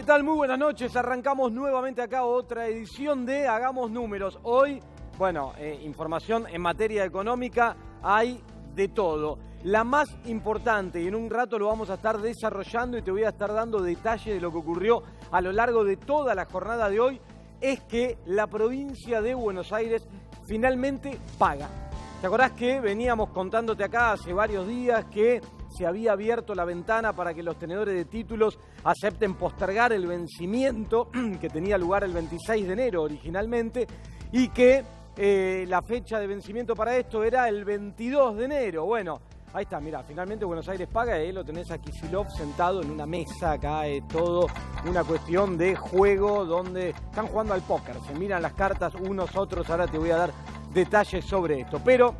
tal? Muy buenas noches. Arrancamos nuevamente acá otra edición de Hagamos Números. Hoy, bueno, información en materia económica hay de todo. La más importante, y en un rato lo vamos a estar desarrollando y te voy a estar dando detalles de lo que ocurrió a lo largo de toda la jornada de hoy, es que la provincia de Buenos Aires finalmente paga. ¿Te acordás que veníamos contándote acá hace varios días que se había abierto la ventana para que los tenedores de títulos acepten postergar el vencimiento que tenía lugar el 26 de enero originalmente y que la fecha de vencimiento para esto era el 22 de enero? Bueno, ahí está, mirá, finalmente Buenos Aires paga, lo tenés a Kicillof sentado en una mesa acá, todo una cuestión de juego donde están jugando al póker, se miran las cartas unos otros, ahora te voy a dar detalles sobre esto. Pero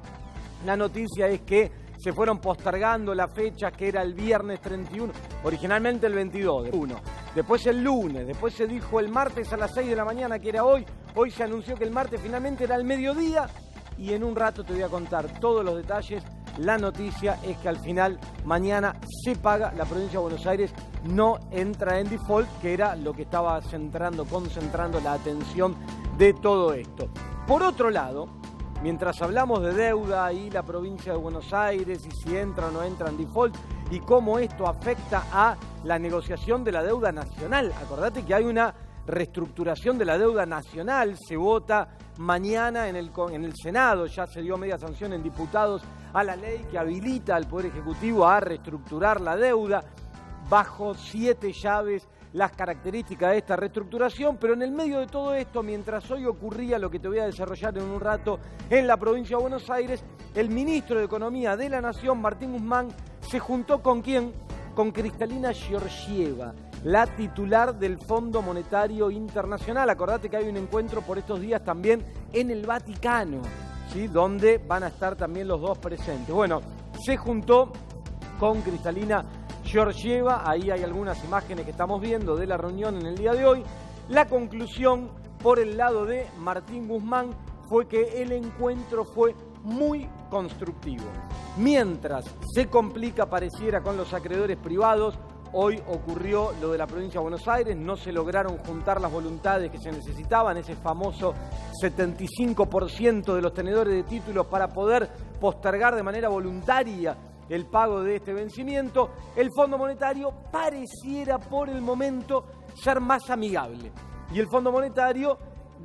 la noticia es que se fueron postergando las fechas, que era el viernes 31, originalmente el 22 de 1, después el lunes, después se dijo el martes a las 6 de la mañana, que era hoy se anunció que el martes finalmente era el mediodía, y en un rato te voy a contar todos los detalles. La noticia es que al final, mañana se paga, la provincia de Buenos Aires no entra en default, que era lo que estaba concentrando la atención de todo esto. Por otro lado, mientras hablamos de deuda y la provincia de Buenos Aires y si entra o no entra en default y cómo esto afecta a la negociación de la deuda nacional. Acordate que hay una reestructuración de la deuda nacional, se vota mañana en el Senado, ya se dio media sanción en diputados a la ley que habilita al Poder Ejecutivo a reestructurar la deuda bajo 7 llaves. Las características de esta reestructuración, pero en el medio de todo esto, mientras hoy ocurría lo que te voy a desarrollar en un rato en la provincia de Buenos Aires, el ministro de Economía de la Nación, Martín Guzmán, se juntó ¿con quién? Con Kristalina Georgieva, la titular del Fondo Monetario Internacional. Acordate que hay un encuentro por estos días también en el Vaticano, ¿sí? Donde van a estar también los dos presentes. Bueno, se juntó con Kristalina Georgieva, ahí hay algunas imágenes que estamos viendo de la reunión en el día de hoy. La conclusión por el lado de Martín Guzmán fue que el encuentro fue muy constructivo. Mientras se complica, pareciera, con los acreedores privados, hoy ocurrió lo de la provincia de Buenos Aires, no se lograron juntar las voluntades que se necesitaban, ese famoso 75% de los tenedores de títulos para poder postergar de manera voluntaria el pago de este vencimiento. El Fondo Monetario pareciera por el momento ser más amigable. Y el Fondo Monetario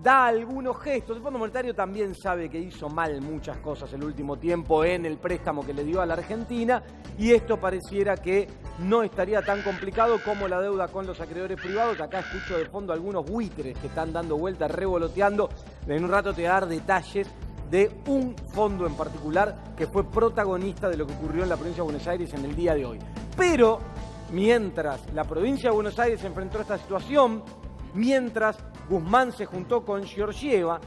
da algunos gestos. El Fondo Monetario también sabe que hizo mal muchas cosas el último tiempo en el préstamo que le dio a la Argentina, y esto pareciera que no estaría tan complicado como la deuda con los acreedores privados. Acá escucho de fondo algunos buitres que están dando vueltas, revoloteando. En un rato te voy a dar detalles de un fondo en particular que fue protagonista de lo que ocurrió en la provincia de Buenos Aires en el día de hoy. Pero mientras la provincia de Buenos Aires se enfrentó a esta situación, mientras Guzmán se juntó con Georgieva,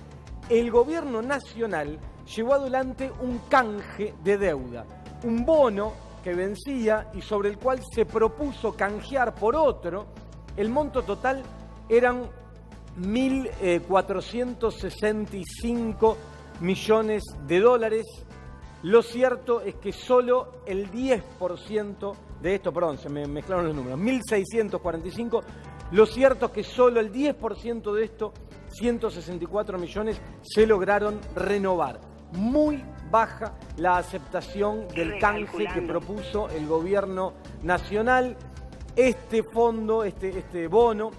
el gobierno nacional llevó adelante un canje de deuda, un bono que vencía y sobre el cual se propuso canjear por otro. El monto total eran 1.465 millones de dólares. Lo cierto es que solo el 10% de esto, perdón, se me mezclaron los números, 1.645, lo cierto es que solo el 10% de esto, 164 millones, se lograron renovar. Muy baja la aceptación del canje que propuso el gobierno nacional. Este fondo, este bono,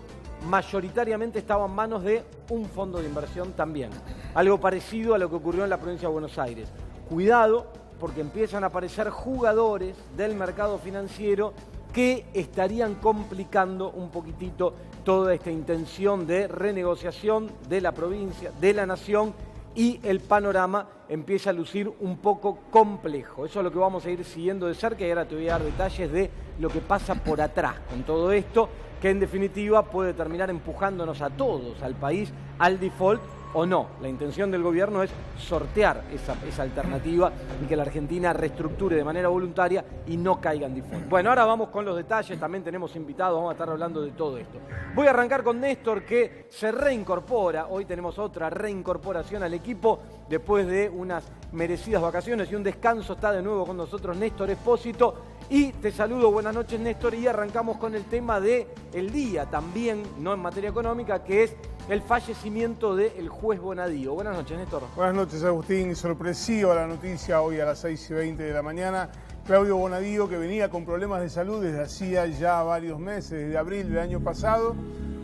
mayoritariamente estaba en manos de un fondo de inversión también. Algo parecido a lo que ocurrió en la provincia de Buenos Aires. Cuidado, porque empiezan a aparecer jugadores del mercado financiero que estarían complicando un poquitito toda esta intención de renegociación de la provincia, de la nación, y el panorama empieza a lucir un poco complejo. Eso es lo que vamos a ir siguiendo de cerca, y ahora te voy a dar detalles de lo que pasa por atrás con todo esto, que en definitiva puede terminar empujándonos a todos, al país, al default o no. La intención del gobierno es sortear esa alternativa y que la Argentina reestructure de manera voluntaria y no caiga en default. Bueno, ahora vamos con los detalles, también tenemos invitados, vamos a estar hablando de todo esto. Voy a arrancar con Néstor, que se reincorpora. Hoy tenemos otra reincorporación al equipo después de unas merecidas vacaciones y un descanso. Está de nuevo con nosotros Néstor Espósito. Y te saludo, buenas noches Néstor, y arrancamos con el tema del día, también no en materia económica, que es el fallecimiento del juez Bonadío. Buenas noches, Néstor. Buenas noches, Agustín. Sorpresiva la noticia hoy a las 6:20 de la mañana. Claudio Bonadío, que venía con problemas de salud desde hacía ya varios meses, desde abril del año pasado,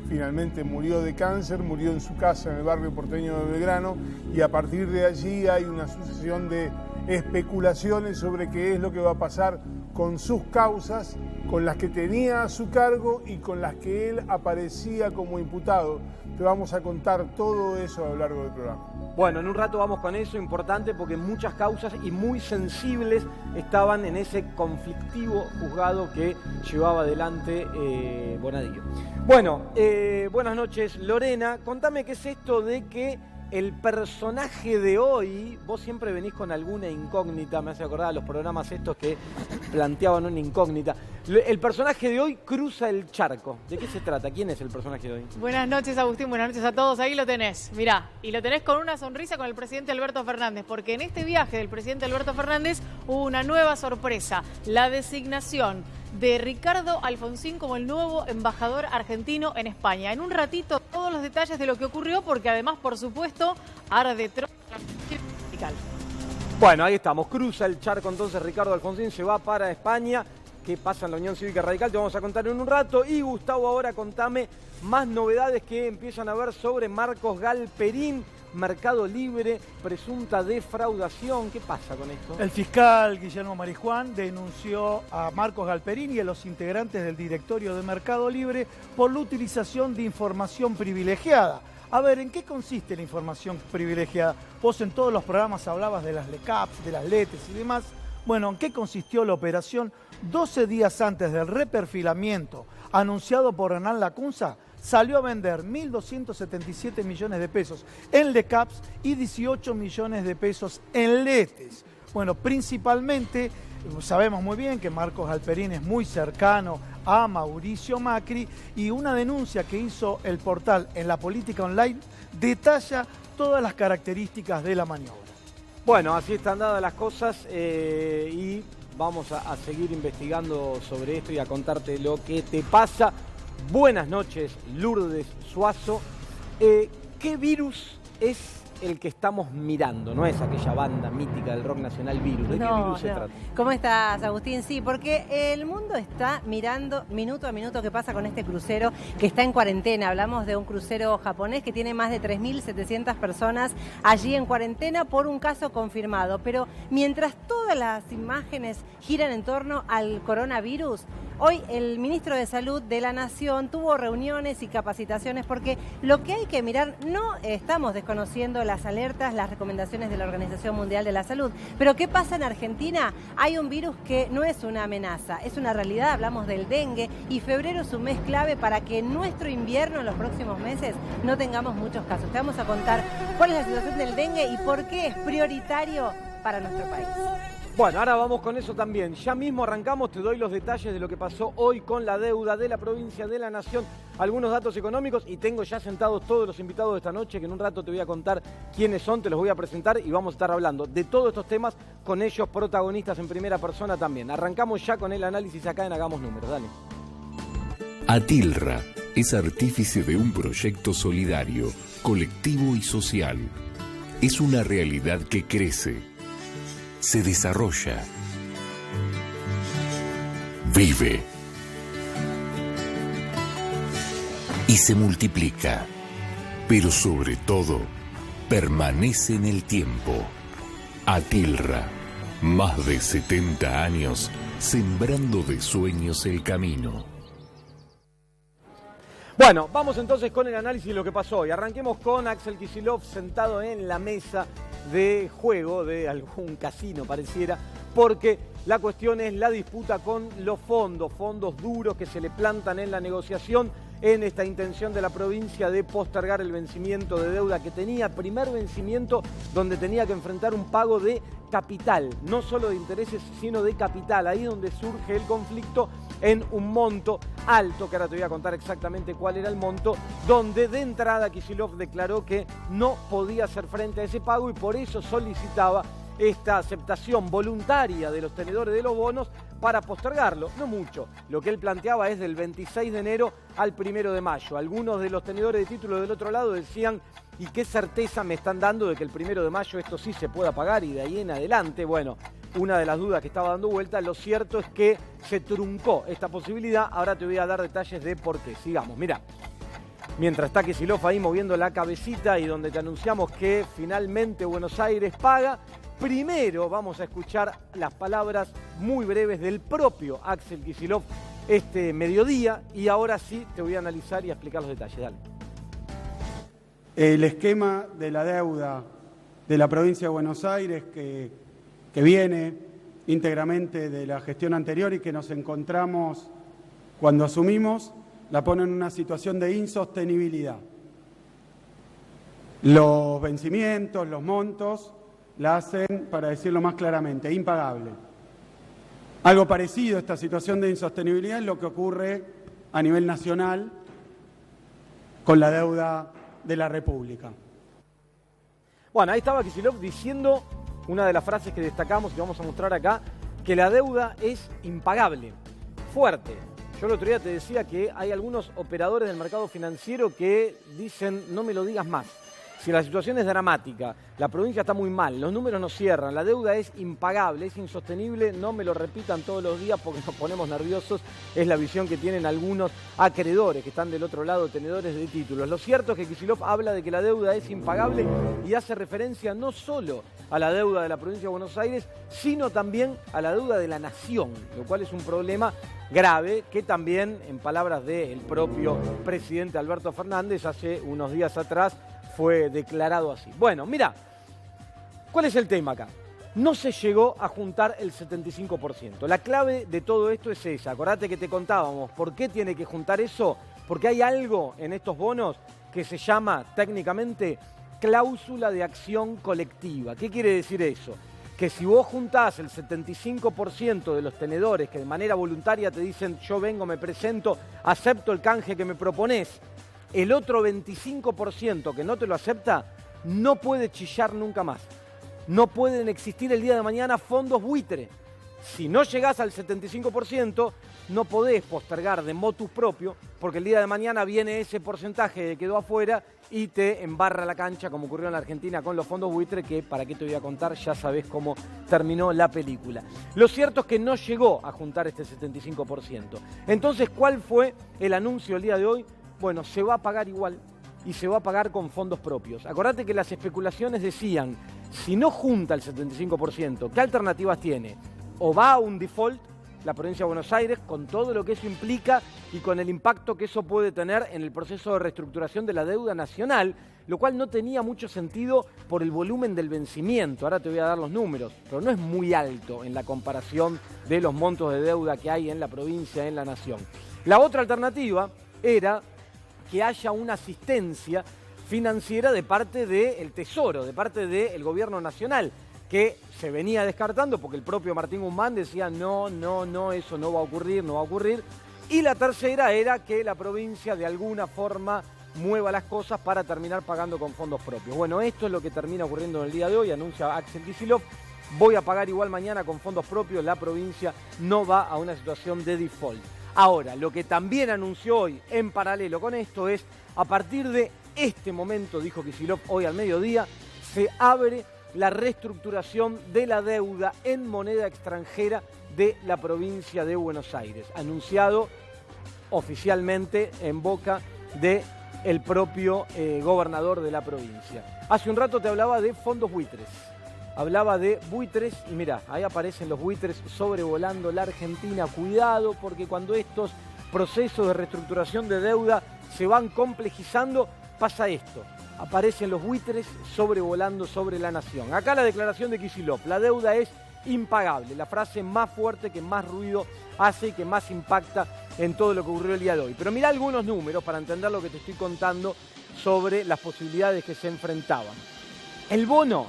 finalmente murió de cáncer, murió en su casa en el barrio porteño de Belgrano, y a partir de allí hay una sucesión de especulaciones sobre qué es lo que va a pasar con sus causas, con las que tenía a su cargo y con las que él aparecía como imputado. Te vamos a contar todo eso a lo largo del programa. Bueno, en un rato vamos con eso, importante porque muchas causas y muy sensibles estaban en ese conflictivo juzgado que llevaba adelante Bonadío. Bueno, buenas noches Lorena, contame qué es esto de que el personaje de hoy, vos siempre venís con alguna incógnita, me hace acordar a los programas estos que planteaban una incógnita. El personaje de hoy cruza el charco. ¿De qué se trata? ¿Quién es el personaje de hoy? Buenas noches, Agustín, buenas noches a todos. Ahí lo tenés, mirá, y lo tenés con una sonrisa con el presidente Alberto Fernández, porque en este viaje del presidente Alberto Fernández hubo una nueva sorpresa, la designación de Ricardo Alfonsín como el nuevo embajador argentino en España. En un ratito todos los detalles de lo que ocurrió, porque además, por supuesto, arde trono radical. Bueno, ahí estamos, cruza el charco entonces Ricardo Alfonsín, se va para España. ¿Qué pasa en la Unión Cívica Radical? Te vamos a contar en un rato. Y Gustavo, ahora contame más novedades que empiezan a ver sobre Marcos Galperín, Mercado Libre, presunta defraudación. ¿Qué pasa con esto? El fiscal Guillermo Marijuán denunció a Marcos Galperín y a los integrantes del directorio de Mercado Libre por la utilización de información privilegiada. A ver, ¿en qué consiste la información privilegiada? Vos en todos los programas hablabas de las LECAPs, de las LETES y demás. Bueno, ¿en qué consistió la operación? 12 días antes del reperfilamiento anunciado por Hernán Lacunza, salió a vender 1.277 millones de pesos en LECAPs y 18 millones de pesos en LETES. Bueno, principalmente sabemos muy bien que Marcos Galperín es muy cercano a Mauricio Macri, y una denuncia que hizo el portal En la Política Online detalla todas las características de la maniobra. Bueno, así están dadas las cosas y vamos a seguir investigando sobre esto y a contarte lo que te pasa. Buenas noches, Lourdes Suazo. ¿Qué virus es el que estamos mirando? No es aquella banda mítica del rock nacional Virus. ¿De qué virus se trata? ¿Cómo estás, Agustín? Sí, porque el mundo está mirando minuto a minuto qué pasa con este crucero que está en cuarentena. Hablamos de un crucero japonés que tiene más de 3.700 personas allí en cuarentena por un caso confirmado. Pero mientras todas las imágenes giran en torno al coronavirus, hoy el ministro de Salud de la Nación tuvo reuniones y capacitaciones, porque lo que hay que mirar, no estamos desconociendo las alertas, las recomendaciones de la Organización Mundial de la Salud, pero ¿qué pasa en Argentina? Hay un virus que no es una amenaza, es una realidad. Hablamos del dengue, y febrero es un mes clave para que en nuestro invierno, en los próximos meses, no tengamos muchos casos. Te vamos a contar cuál es la situación del dengue y por qué es prioritario para nuestro país. Bueno, ahora vamos con eso también. Ya mismo arrancamos, te doy los detalles de lo que pasó hoy con la deuda de la provincia, de la nación, algunos datos económicos, y tengo ya sentados todos los invitados de esta noche, que en un rato te voy a contar quiénes son, te los voy a presentar y vamos a estar hablando de todos estos temas con ellos protagonistas en primera persona también. Arrancamos ya con el análisis acá en Hagamos Números, dale. Atilra es artífice de un proyecto solidario, colectivo y social. Es una realidad que crece, se desarrolla, vive y se multiplica, pero sobre todo permanece en el tiempo. Atilra, más de 70 años sembrando de sueños el camino. Bueno, vamos entonces con el análisis de lo que pasó hoy. Arranquemos con Axel Kicillof sentado en la mesa de juego de algún casino, pareciera, porque la cuestión es la disputa con los fondos duros que se le plantan en la negociación en esta intención de la provincia de postergar el vencimiento de deuda que tenía, primer vencimiento donde tenía que enfrentar un pago de capital, no solo de intereses, sino de capital, ahí donde surge el conflicto en un monto alto, que ahora te voy a contar exactamente cuál era el monto, donde de entrada Kicillof declaró que no podía hacer frente a ese pago y por eso solicitaba esta aceptación voluntaria de los tenedores de los bonos para postergarlo, no mucho. Lo que él planteaba es del 26 de enero al 1 de mayo. Algunos de los tenedores de títulos del otro lado decían, ¿y qué certeza me están dando de que el 1 de mayo esto sí se pueda pagar y de ahí en adelante? Bueno, una de las dudas que estaba dando vuelta, lo cierto es que se truncó esta posibilidad. Ahora te voy a dar detalles de por qué. Sigamos, mirá. Mientras está Kicillof ahí moviendo la cabecita y donde te anunciamos que finalmente Buenos Aires paga, primero vamos a escuchar las palabras muy breves del propio Axel Kicillof este mediodía y ahora sí te voy a analizar y a explicar los detalles. Dale. El esquema de la deuda de la provincia de Buenos Aires que viene íntegramente de la gestión anterior y que nos encontramos cuando asumimos, la pone en una situación de insostenibilidad. Los vencimientos, los montos, la hacen, para decirlo más claramente, impagable. Algo parecido a esta situación de insostenibilidad es lo que ocurre a nivel nacional con la deuda de la República. Bueno, ahí estaba Kicillof diciendo una de las frases que destacamos y vamos a mostrar acá, que la deuda es impagable, fuerte. Yo el otro día te decía que hay algunos operadores del mercado financiero que dicen, no me lo digas más. Si la situación es dramática, la provincia está muy mal, los números no cierran, la deuda es impagable, es insostenible, no me lo repitan todos los días porque nos ponemos nerviosos, es la visión que tienen algunos acreedores que están del otro lado, tenedores de títulos. Lo cierto es que Kicillof habla de que la deuda es impagable y hace referencia no solo a la deuda de la provincia de Buenos Aires, sino también a la deuda de la nación, lo cual es un problema grave que también, en palabras del propio presidente Alberto Fernández, hace unos días atrás, fue declarado así. Bueno, mira, ¿cuál es el tema acá? No se llegó a juntar el 75%. La clave de todo esto es esa. Acordate que te contábamos. ¿Por qué tiene que juntar eso? Porque hay algo en estos bonos que se llama técnicamente cláusula de acción colectiva. ¿Qué quiere decir eso? Que si vos juntás el 75% de los tenedores que de manera voluntaria te dicen yo vengo, me presento, acepto el canje que me proponés, el otro 25% que no te lo acepta, no puede chillar nunca más. No pueden existir el día de mañana fondos buitre. Si no llegás al 75%, no podés postergar de motus propio, porque el día de mañana viene ese porcentaje que quedó afuera y te embarra la cancha, como ocurrió en la Argentina con los fondos buitre, que para qué te voy a contar, ya sabés cómo terminó la película. Lo cierto es que no llegó a juntar este 75%. Entonces, ¿cuál fue el anuncio el día de hoy? Bueno, se va a pagar igual y se va a pagar con fondos propios. Acordate que las especulaciones decían, si no junta el 75%, ¿qué alternativas tiene? O va a un default, la provincia de Buenos Aires, con todo lo que eso implica y con el impacto que eso puede tener en el proceso de reestructuración de la deuda nacional, lo cual no tenía mucho sentido por el volumen del vencimiento. Ahora te voy a dar los números, pero no es muy alto en la comparación de los montos de deuda que hay en la provincia, en la nación. La otra alternativa era que haya una asistencia financiera de parte del Tesoro, de parte del Gobierno Nacional, que se venía descartando porque el propio Martín Guzmán decía no, eso no va a ocurrir. Y la tercera era que la provincia de alguna forma mueva las cosas para terminar pagando con fondos propios. Bueno, esto es lo que termina ocurriendo en el día de hoy, anuncia Axel Kicillof. Voy a pagar igual mañana con fondos propios, la provincia no va a una situación de default. Ahora, lo que también anunció hoy en paralelo con esto es, a partir de este momento, dijo Kicillof hoy al mediodía, se abre la reestructuración de la deuda en moneda extranjera de la provincia de Buenos Aires, anunciado oficialmente en boca del propio gobernador de la provincia. Hace un rato te hablaba de fondos buitres. Hablaba de buitres y mirá, ahí aparecen los buitres sobrevolando la Argentina. Cuidado, porque cuando estos procesos de reestructuración de deuda se van complejizando, pasa esto. Aparecen los buitres sobrevolando sobre la nación. Acá la declaración de Kicillof, la deuda es impagable, la frase más fuerte que más ruido hace y que más impacta en todo lo que ocurrió el día de hoy. Pero mirá algunos números para entender lo que te estoy contando sobre las posibilidades que se enfrentaban. El bono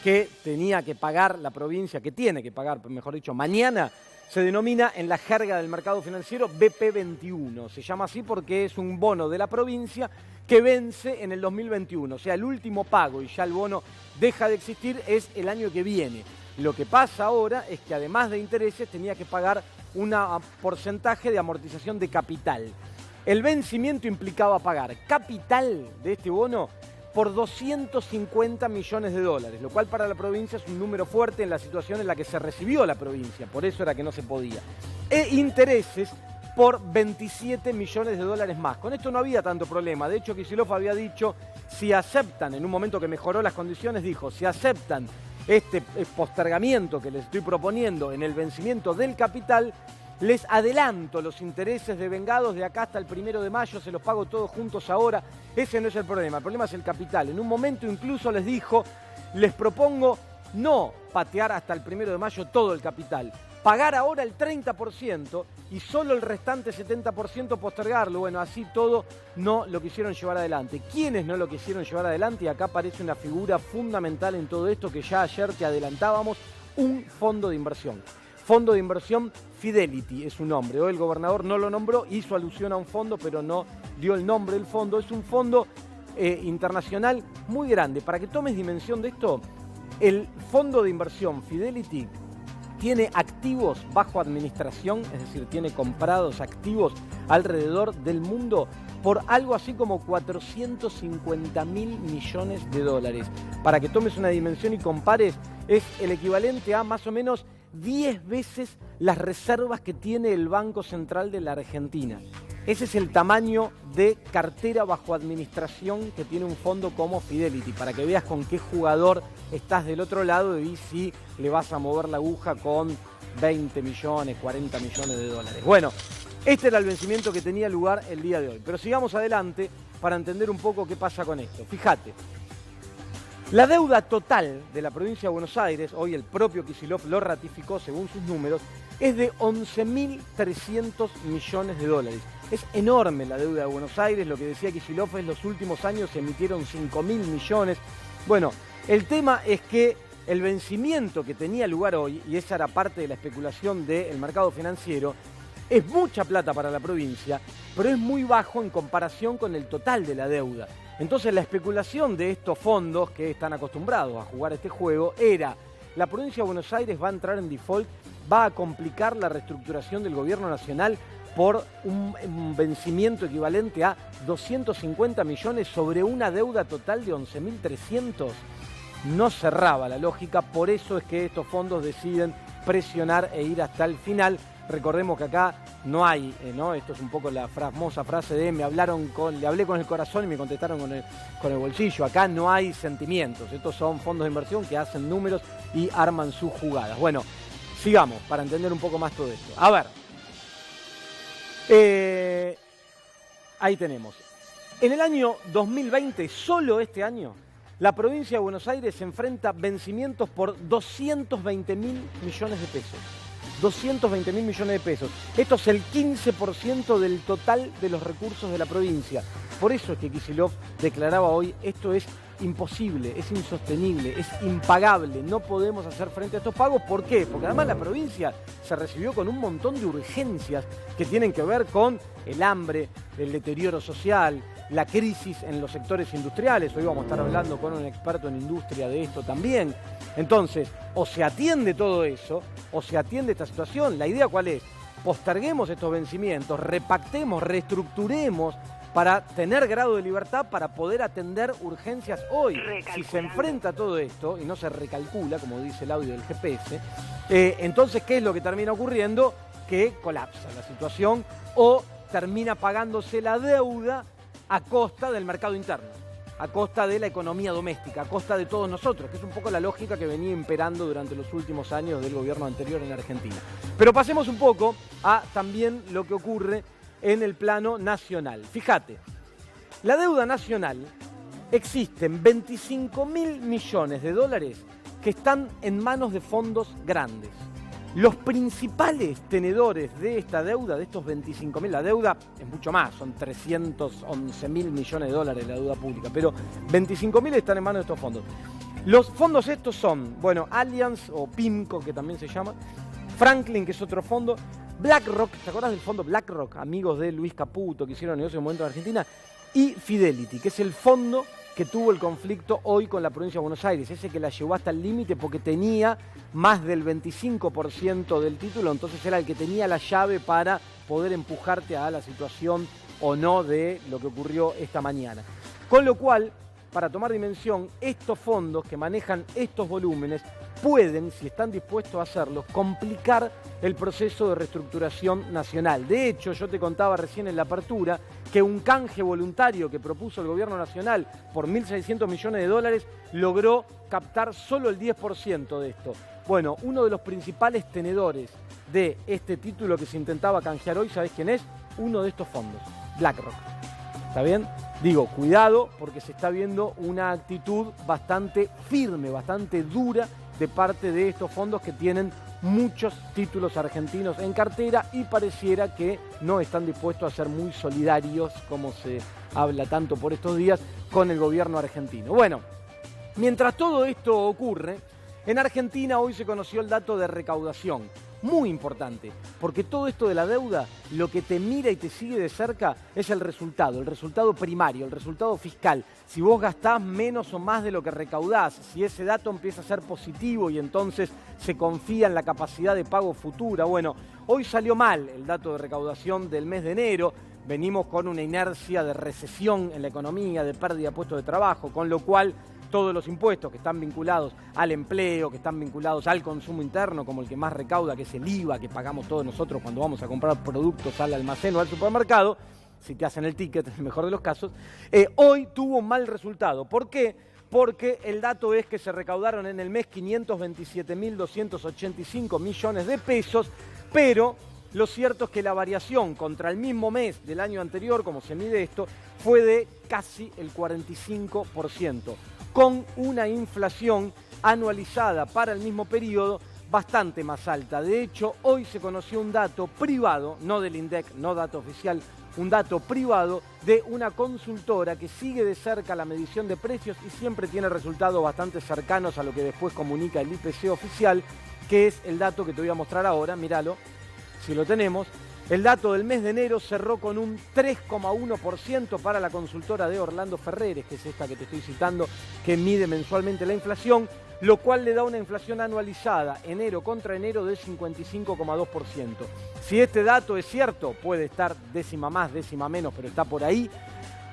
que tenía que pagar la provincia, que tiene que pagar, mejor dicho, mañana, se denomina en la jerga del mercado financiero BP21. Se llama así porque es un bono de la provincia que vence en el 2021. O sea, el último pago y ya el bono deja de existir es el año que viene. Lo que pasa ahora es que además de intereses tenía que pagar un porcentaje de amortización de capital. El vencimiento implicaba pagar capital de este bono por 250 millones de dólares, lo cual para la provincia es un número fuerte en la situación en la que se recibió la provincia, por eso era que no se podía. E intereses por 27 millones de dólares más. Con esto no había tanto problema. De hecho, Kicillof había dicho, si aceptan, en un momento que mejoró las condiciones, dijo, si aceptan este postergamiento que les estoy proponiendo en el vencimiento del capital, les adelanto los intereses de vengados de acá hasta el 1 de mayo, se los pago todos juntos ahora. Ese no es el problema es el capital. En un momento incluso les dijo, les propongo no patear hasta el 1 de mayo todo el capital, pagar ahora el 30% y solo el restante 70% postergarlo. Bueno, así todo no lo quisieron llevar adelante. ¿Quiénes no lo quisieron llevar adelante? Y acá aparece una figura fundamental en todo esto que ya ayer te adelantábamos, un fondo de inversión. Fondo de inversión Fidelity es su nombre. Hoy el gobernador no lo nombró, hizo alusión a un fondo, pero no dio el nombre del fondo. Es un fondo internacional muy grande. Para que tomes dimensión de esto, el fondo de inversión Fidelity tiene activos bajo administración, es decir, tiene comprados activos alrededor del mundo por algo así como 450.000 millones de dólares. Para que tomes una dimensión y compares, es el equivalente a más o menos 10 veces las reservas que tiene el Banco Central de la Argentina. Ese es el tamaño de cartera bajo administración que tiene un fondo como Fidelity, para que veas con qué jugador estás del otro lado y si le vas a mover la aguja con 20 millones, 40 millones de dólares. Bueno, este era el vencimiento que tenía lugar el día de hoy. Pero sigamos adelante para entender un poco qué pasa con esto. Fíjate. La deuda total de la provincia de Buenos Aires, hoy el propio Kicillof lo ratificó según sus números, es de 11.300 millones de dólares. Es enorme la deuda de Buenos Aires, lo que decía Kicillof es los últimos años se emitieron 5.000 millones. Bueno, el tema es que el vencimiento que tenía lugar hoy, y esa era parte de la especulación del mercado financiero, es mucha plata para la provincia, pero es muy bajo en comparación con el total de la deuda. Entonces la especulación de estos fondos que están acostumbrados a jugar este juego era, la provincia de Buenos Aires va a entrar en default, va a complicar la reestructuración del gobierno nacional por un vencimiento equivalente a 250 millones sobre una deuda total de 11.300. No cerraba la lógica, por eso es que estos fondos deciden presionar e ir hasta el final. Recordemos que acá no hay, ¿no? Esto es un poco la famosa frase de le hablé con el corazón y me contestaron con el bolsillo. Acá no hay sentimientos, estos son fondos de inversión que hacen números y arman sus jugadas. Bueno, sigamos para entender un poco más todo esto. A ver, ahí tenemos. En el año 2020, solo este año, la provincia de Buenos Aires se enfrenta a vencimientos por 220.000 millones de pesos. 220.000 millones de pesos. Esto es el 15% del total de los recursos de la provincia. Por eso es que Kicillof declaraba hoy, esto es imposible, es insostenible, es impagable, no podemos hacer frente a estos pagos. ¿Por qué? Porque además la provincia se recibió con un montón de urgencias que tienen que ver con el hambre, el deterioro social, la crisis en los sectores industriales. Hoy vamos a estar hablando con un experto en industria de esto también. Entonces, o se atiende todo eso, o se atiende esta situación. ¿La idea cuál es? Posterguemos estos vencimientos, repactemos, reestructuremos para tener grado de libertad para poder atender urgencias hoy. Si se enfrenta a todo esto y no se recalcula, como dice el audio del GPS, entonces, ¿qué es lo que termina ocurriendo? Que colapsa la situación o termina pagándose la deuda a costa del mercado interno, a costa de la economía doméstica, a costa de todos nosotros, que es un poco la lógica que venía imperando durante los últimos años del gobierno anterior en Argentina. Pero pasemos un poco a también lo que ocurre en el plano nacional. Fíjate, la deuda nacional, existen 25.000 millones de dólares que están en manos de fondos grandes. Los principales tenedores de esta deuda, de estos 25.000, la deuda es mucho más, son 311.000 millones de dólares la deuda pública, pero 25.000 están en manos de estos fondos. Los fondos estos son, bueno, Allianz o PIMCO, que también se llama, Franklin, que es otro fondo, BlackRock, ¿te acuerdas del fondo BlackRock? Amigos de Luis Caputo, que hicieron negocio en un momento en Argentina, y Fidelity, que es el fondo que tuvo el conflicto hoy con la provincia de Buenos Aires, ese que la llevó hasta el límite porque tenía más del 25% del título, entonces era el que tenía la llave para poder empujarte a la situación o no de lo que ocurrió esta mañana. Con lo cual, para tomar dimensión, estos fondos que manejan estos volúmenes pueden, si están dispuestos a hacerlo, complicar el proceso de reestructuración nacional. De hecho, yo te contaba recién en la apertura que un canje voluntario que propuso el gobierno nacional por 1.600 millones de dólares logró captar solo el 10% de esto. Bueno, uno de los principales tenedores de este título que se intentaba canjear hoy, ¿sabés quién es? Uno de estos fondos, BlackRock. ¿Está bien? Digo, cuidado, porque se está viendo una actitud bastante firme, bastante dura de parte de estos fondos que tienen muchos títulos argentinos en cartera y pareciera que no están dispuestos a ser muy solidarios, como se habla tanto por estos días, con el gobierno argentino. Bueno, mientras todo esto ocurre, en Argentina hoy se conoció el dato de recaudación. Muy importante, porque todo esto de la deuda, lo que te mira y te sigue de cerca es el resultado primario, el resultado fiscal. Si vos gastás menos o más de lo que recaudás, si ese dato empieza a ser positivo y entonces se confía en la capacidad de pago futura. Bueno, hoy salió mal el dato de recaudación del mes de enero, venimos con una inercia de recesión en la economía, de pérdida de puestos de trabajo, con lo cual todos los impuestos que están vinculados al empleo, que están vinculados al consumo interno, como el que más recauda, que es el IVA que pagamos todos nosotros cuando vamos a comprar productos al almacén o al supermercado, si te hacen el ticket, en el mejor de los casos, hoy tuvo un mal resultado. ¿Por qué? Porque el dato es que se recaudaron en el mes 527.285 millones de pesos, pero lo cierto es que la variación contra el mismo mes del año anterior, como se mide esto, fue de casi el 45%. Con una inflación anualizada para el mismo periodo bastante más alta. De hecho, hoy se conoció un dato privado, no del INDEC, no dato oficial, un dato privado de una consultora que sigue de cerca la medición de precios y siempre tiene resultados bastante cercanos a lo que después comunica el IPC oficial, que es el dato que te voy a mostrar ahora, míralo, si lo tenemos. El dato del mes de enero cerró con un 3,1% para la consultora de Orlando Ferreres, que es esta que te estoy citando, que mide mensualmente la inflación, lo cual le da una inflación anualizada, enero contra enero, de 55,2%. Si este dato es cierto, puede estar décima más, décima menos, pero está por ahí.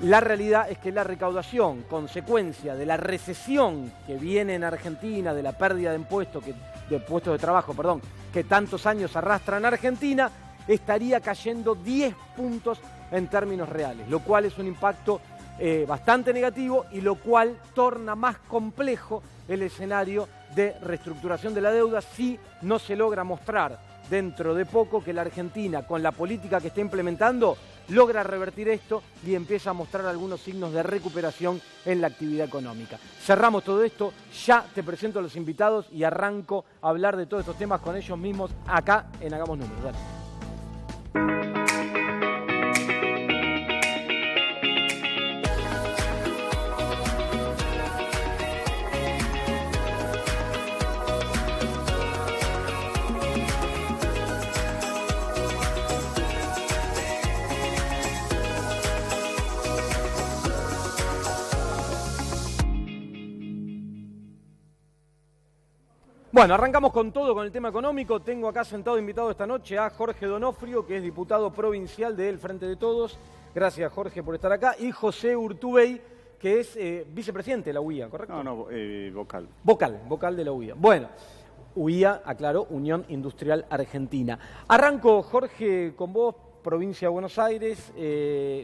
La realidad es que la recaudación, consecuencia de la recesión que viene en Argentina, de la pérdida de puestos de trabajo, que tantos años arrastran a Argentina, estaría cayendo 10 puntos en términos reales, lo cual es un impacto bastante negativo y lo cual torna más complejo el escenario de reestructuración de la deuda si no se logra mostrar dentro de poco que la Argentina, con la política que está implementando, logra revertir esto y empieza a mostrar algunos signos de recuperación en la actividad económica. Cerramos todo esto, ya te presento a los invitados y arranco a hablar de todos estos temas con ellos mismos acá en Hagamos Números. Dale. Bueno, arrancamos con todo, con el tema económico. Tengo acá sentado invitado esta noche a Jorge Donofrio, que es diputado provincial del Frente de Todos. Gracias, Jorge, por estar acá. Y José Urtubey, que es vicepresidente de la UIA, ¿correcto? No, vocal. Vocal de la UIA. Bueno, UIA, aclaro, Unión Industrial Argentina. Arranco, Jorge, con vos, provincia de Buenos Aires,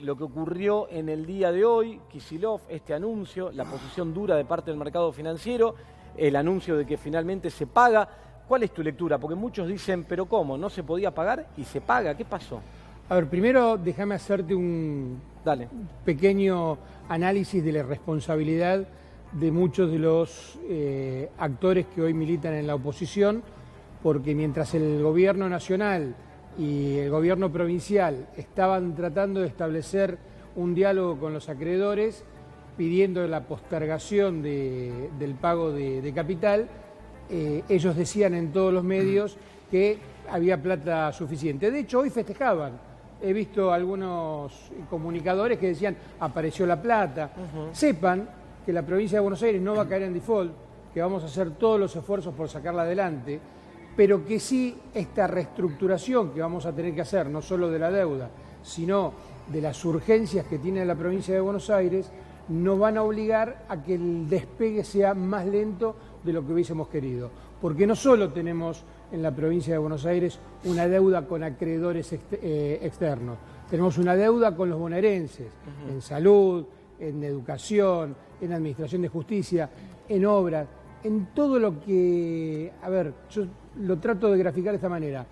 lo que ocurrió en el día de hoy, Kicillof, este anuncio, la posición dura de parte del mercado financiero, el anuncio de que finalmente se paga. ¿Cuál es tu lectura? Porque muchos dicen, pero ¿cómo? ¿No se podía pagar y se paga? ¿Qué pasó? A ver, primero déjame hacerte un pequeño análisis de la responsabilidad de muchos de los actores que hoy militan en la oposición, porque mientras el gobierno nacional y el gobierno provincial estaban tratando de establecer un diálogo con los acreedores, pidiendo la postergación del pago de capital, ellos decían en todos los medios que había plata suficiente. De hecho, hoy festejaban. He visto algunos comunicadores que decían, apareció la plata. Sepan que la provincia de Buenos Aires no va a caer en default, que vamos a hacer todos los esfuerzos por sacarla adelante, pero que sí esta reestructuración que vamos a tener que hacer, no solo de la deuda, sino de las urgencias que tiene la provincia de Buenos Aires, nos van a obligar a que el despegue sea más lento de lo que hubiésemos querido. Porque no solo tenemos en la provincia de Buenos Aires una deuda con acreedores externos, tenemos una deuda con los bonaerenses, en salud, en educación, en administración de justicia, en obras, en todo lo que... A ver, yo lo trato de graficar de esta manera.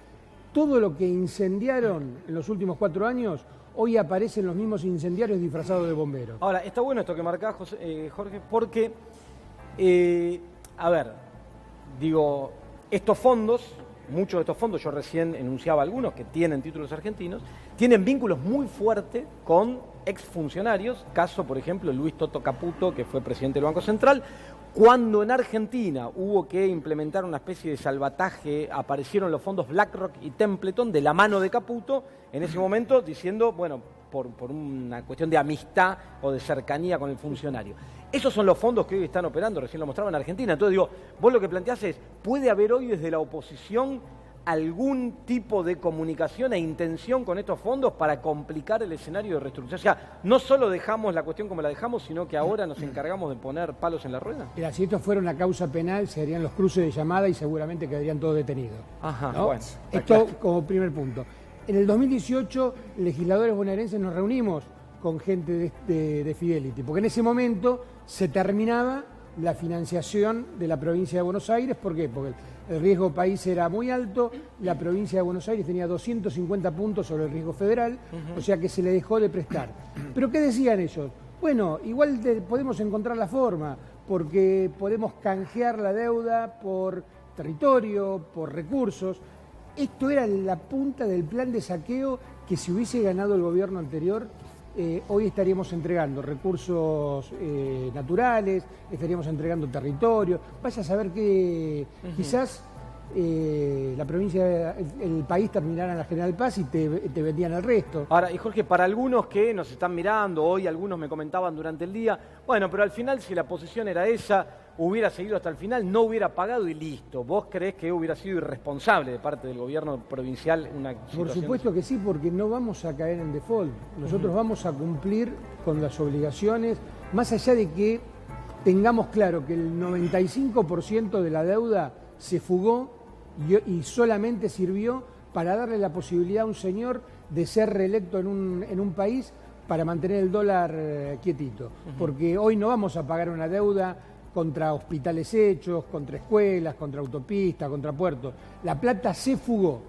Todo lo que incendiaron en los últimos 4 años, hoy aparecen los mismos incendiarios disfrazados de bomberos. Ahora, está bueno esto que marcás, Jorge, porque, a ver, digo, estos fondos, muchos de estos fondos, yo recién enunciaba algunos que tienen títulos argentinos, tienen vínculos muy fuertes con exfuncionarios, caso, por ejemplo, Luis Toto Caputo, que fue presidente del Banco Central. Cuando en Argentina hubo que implementar una especie de salvataje, aparecieron los fondos BlackRock y Templeton de la mano de Caputo, en ese momento diciendo, bueno, por una cuestión de amistad o de cercanía con el funcionario. Esos son los fondos que hoy están operando, recién lo mostraba en Argentina. Entonces digo, vos lo que planteás es, ¿puede haber hoy desde la oposición algún tipo de comunicación e intención con estos fondos para complicar el escenario de reestructuración? O sea, no solo dejamos la cuestión como la dejamos, sino que ahora nos encargamos de poner palos en la rueda. Mira, si esto fuera una causa penal, se harían los cruces de llamada y seguramente quedarían todos detenidos. Ajá, ¿no? bueno. Esto Claro. como primer punto. En el 2018, legisladores bonaerenses nos reunimos con gente de Fidelity, porque en ese momento se terminaba la financiación de la provincia de Buenos Aires. ¿Por qué? Porque el riesgo país era muy alto, la provincia de Buenos Aires tenía 250 puntos sobre el riesgo federal, o sea que se le dejó de prestar. ¿Pero qué decían ellos? Bueno, igual podemos encontrar la forma, porque podemos canjear la deuda por territorio, por recursos. Esto era la punta del plan de saqueo que si hubiese ganado el gobierno anterior, hoy estaríamos entregando recursos naturales, estaríamos entregando territorio. Vaya a saber que quizás la provincia, el país terminara en la General Paz y te vendían el resto. Ahora, y Jorge, para algunos que nos están mirando, hoy algunos me comentaban durante el día, bueno, pero al final si la posición era esa, hubiera seguido hasta el final, no hubiera pagado y listo. ¿Vos creés que hubiera sido irresponsable de parte del gobierno provincial una situación? Por supuesto que sí, porque no vamos a caer en default. Nosotros vamos a cumplir con las obligaciones, más allá de que tengamos claro que el 95% de la deuda se fugó y solamente sirvió para darle la posibilidad a un señor de ser reelecto en un país para mantener el dólar quietito. Porque hoy no vamos a pagar una deuda contra hospitales hechos, contra escuelas, contra autopistas, contra puertos. La plata se fugó.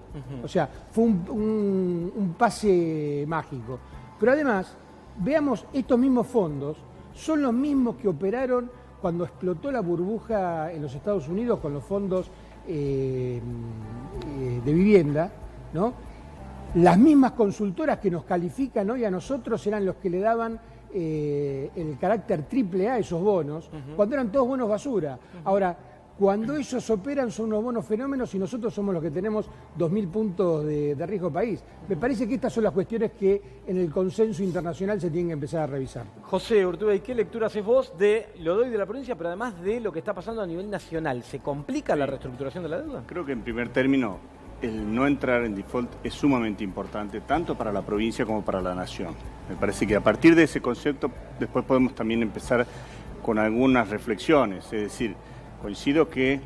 O sea, fue un pase mágico. Pero además, veamos, estos mismos fondos son los mismos que operaron cuando explotó la burbuja en los Estados Unidos con los fondos de vivienda, ¿no? Las mismas consultoras que nos califican hoy a nosotros eran los que le daban el carácter AAA a esos bonos, cuando eran todos bonos basura. Ahora, cuando ellos operan son unos bonos fenómenos y nosotros somos los que tenemos 2.000 puntos de riesgo país. Me parece que estas son las cuestiones que en el consenso internacional se tienen que empezar a revisar. José Urtubey, ¿qué lectura haces vos de lo de hoy de la provincia, pero además de lo que está pasando a nivel nacional? ¿Se complica la reestructuración de la deuda? Creo que en primer término el no entrar en default es sumamente importante, tanto para la provincia como para la nación. Me parece que a partir de ese concepto después podemos también empezar con algunas reflexiones, es decir, coincido que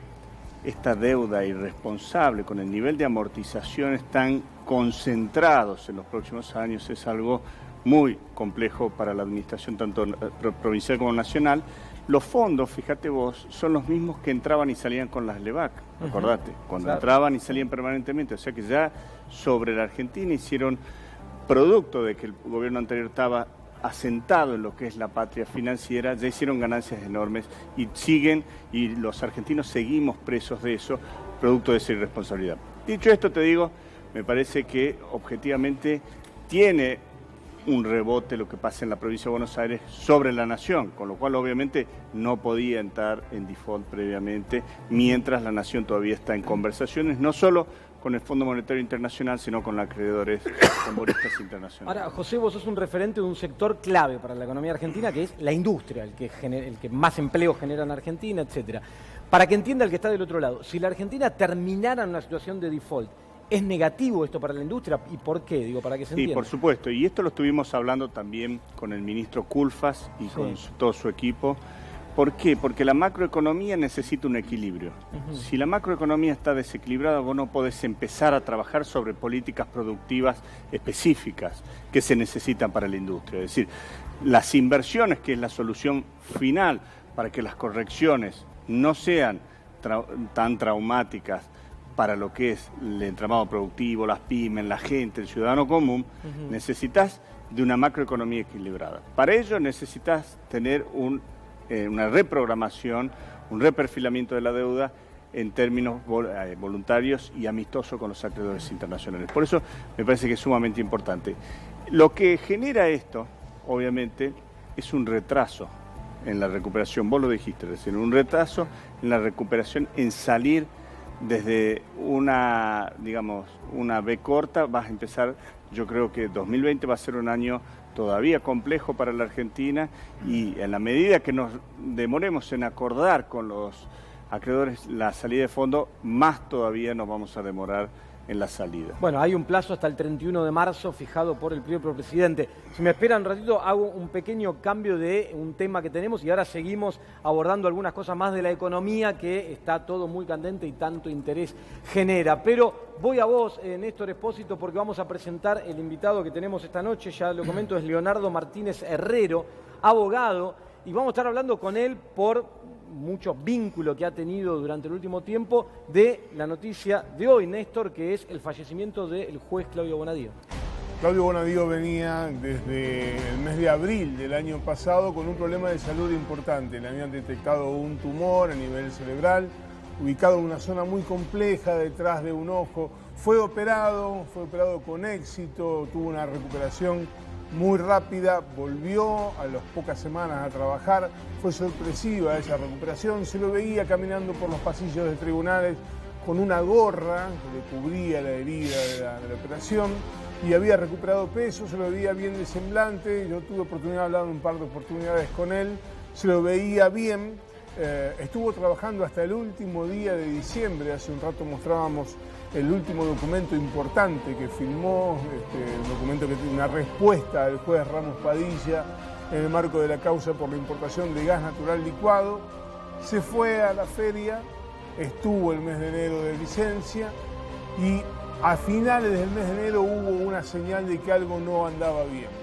esta deuda irresponsable con el nivel de amortizaciones tan concentrados en los próximos años es algo muy complejo para la administración tanto provincial como nacional. Los fondos, fíjate vos, son los mismos que entraban y salían con las LEVAC, acordate, cuando entraban y salían permanentemente, o sea que ya sobre la Argentina hicieron, producto de que el gobierno anterior estaba asentado en lo que es la patria financiera, ya hicieron ganancias enormes y siguen, y los argentinos seguimos presos de eso, producto de esa irresponsabilidad. Dicho esto, te digo, me parece que objetivamente tiene un rebote lo que pasa en la provincia de Buenos Aires sobre la nación, con lo cual obviamente no podía entrar en default previamente, mientras la nación todavía está en conversaciones, no solo con el Fondo Monetario Internacional, sino con acreedores, con bonistas internacionales. Ahora, José, vos sos un referente de un sector clave para la economía argentina, que es la industria, el que más empleo genera en Argentina, etcétera. Para que entienda el que está del otro lado, si la Argentina terminara en una situación de default, ¿es negativo esto para la industria? ¿Y por qué? Digo, para que se entienda. Sí, por supuesto. Y esto lo estuvimos hablando también con el ministro Culfas y con todo su equipo. ¿Por qué? Porque la macroeconomía necesita un equilibrio. Si la macroeconomía está desequilibrada, vos no podés empezar a trabajar sobre políticas productivas específicas que se necesitan para la industria. Es decir, las inversiones, que es la solución final para que las correcciones no sean tan traumáticas para lo que es el entramado productivo, las pymes, la gente, el ciudadano común, necesitas de una macroeconomía equilibrada. Para ello necesitas tener una reprogramación, un reperfilamiento de la deuda en términos voluntarios y amistosos con los acreedores internacionales. Por eso me parece que es sumamente importante. Lo que genera esto, obviamente, es un retraso en la recuperación. Vos lo dijiste recién, un retraso en la recuperación, en salir desde una B corta. Vas a empezar, yo creo que 2020 va a ser un año todavía complejo para la Argentina, y en la medida que nos demoremos en acordar con los acreedores la salida de fondo, más todavía nos vamos a demorar en la salida. Bueno, hay un plazo hasta el 31 de marzo fijado por el propio presidente. Si me esperan un ratito, hago un pequeño cambio de un tema que tenemos y ahora seguimos abordando algunas cosas más de la economía, que está todo muy candente y tanto interés genera. Pero voy a vos, Néstor Espósito, porque vamos a presentar el invitado que tenemos esta noche, ya lo comento, es Leonardo Martínez Herrero, abogado, y vamos a estar hablando con él por muchos vínculos que ha tenido durante el último tiempo de la noticia de hoy, Néstor, que es el fallecimiento del juez Claudio Bonadío. Claudio Bonadío venía desde el mes de abril del año pasado con un problema de salud importante. Le habían detectado un tumor a nivel cerebral, ubicado en una zona muy compleja detrás de un ojo. Fue operado con éxito, tuvo una recuperación muy rápida, volvió a las pocas semanas a trabajar. Fue sorpresiva esa recuperación, se lo veía caminando por los pasillos de tribunales con una gorra que le cubría la herida de la operación, y había recuperado peso, se lo veía bien de semblante. Yo tuve oportunidad de hablar un par de oportunidades con él, se lo veía bien. Estuvo trabajando hasta el último día de diciembre. Hace un rato mostrábamos el último documento importante que firmó, el documento que tiene una respuesta del juez Ramos Padilla en el marco de la causa por la importación de gas natural licuado. Se fue a la feria, estuvo el mes de enero de licencia, y a finales del mes de enero hubo una señal de que algo no andaba bien.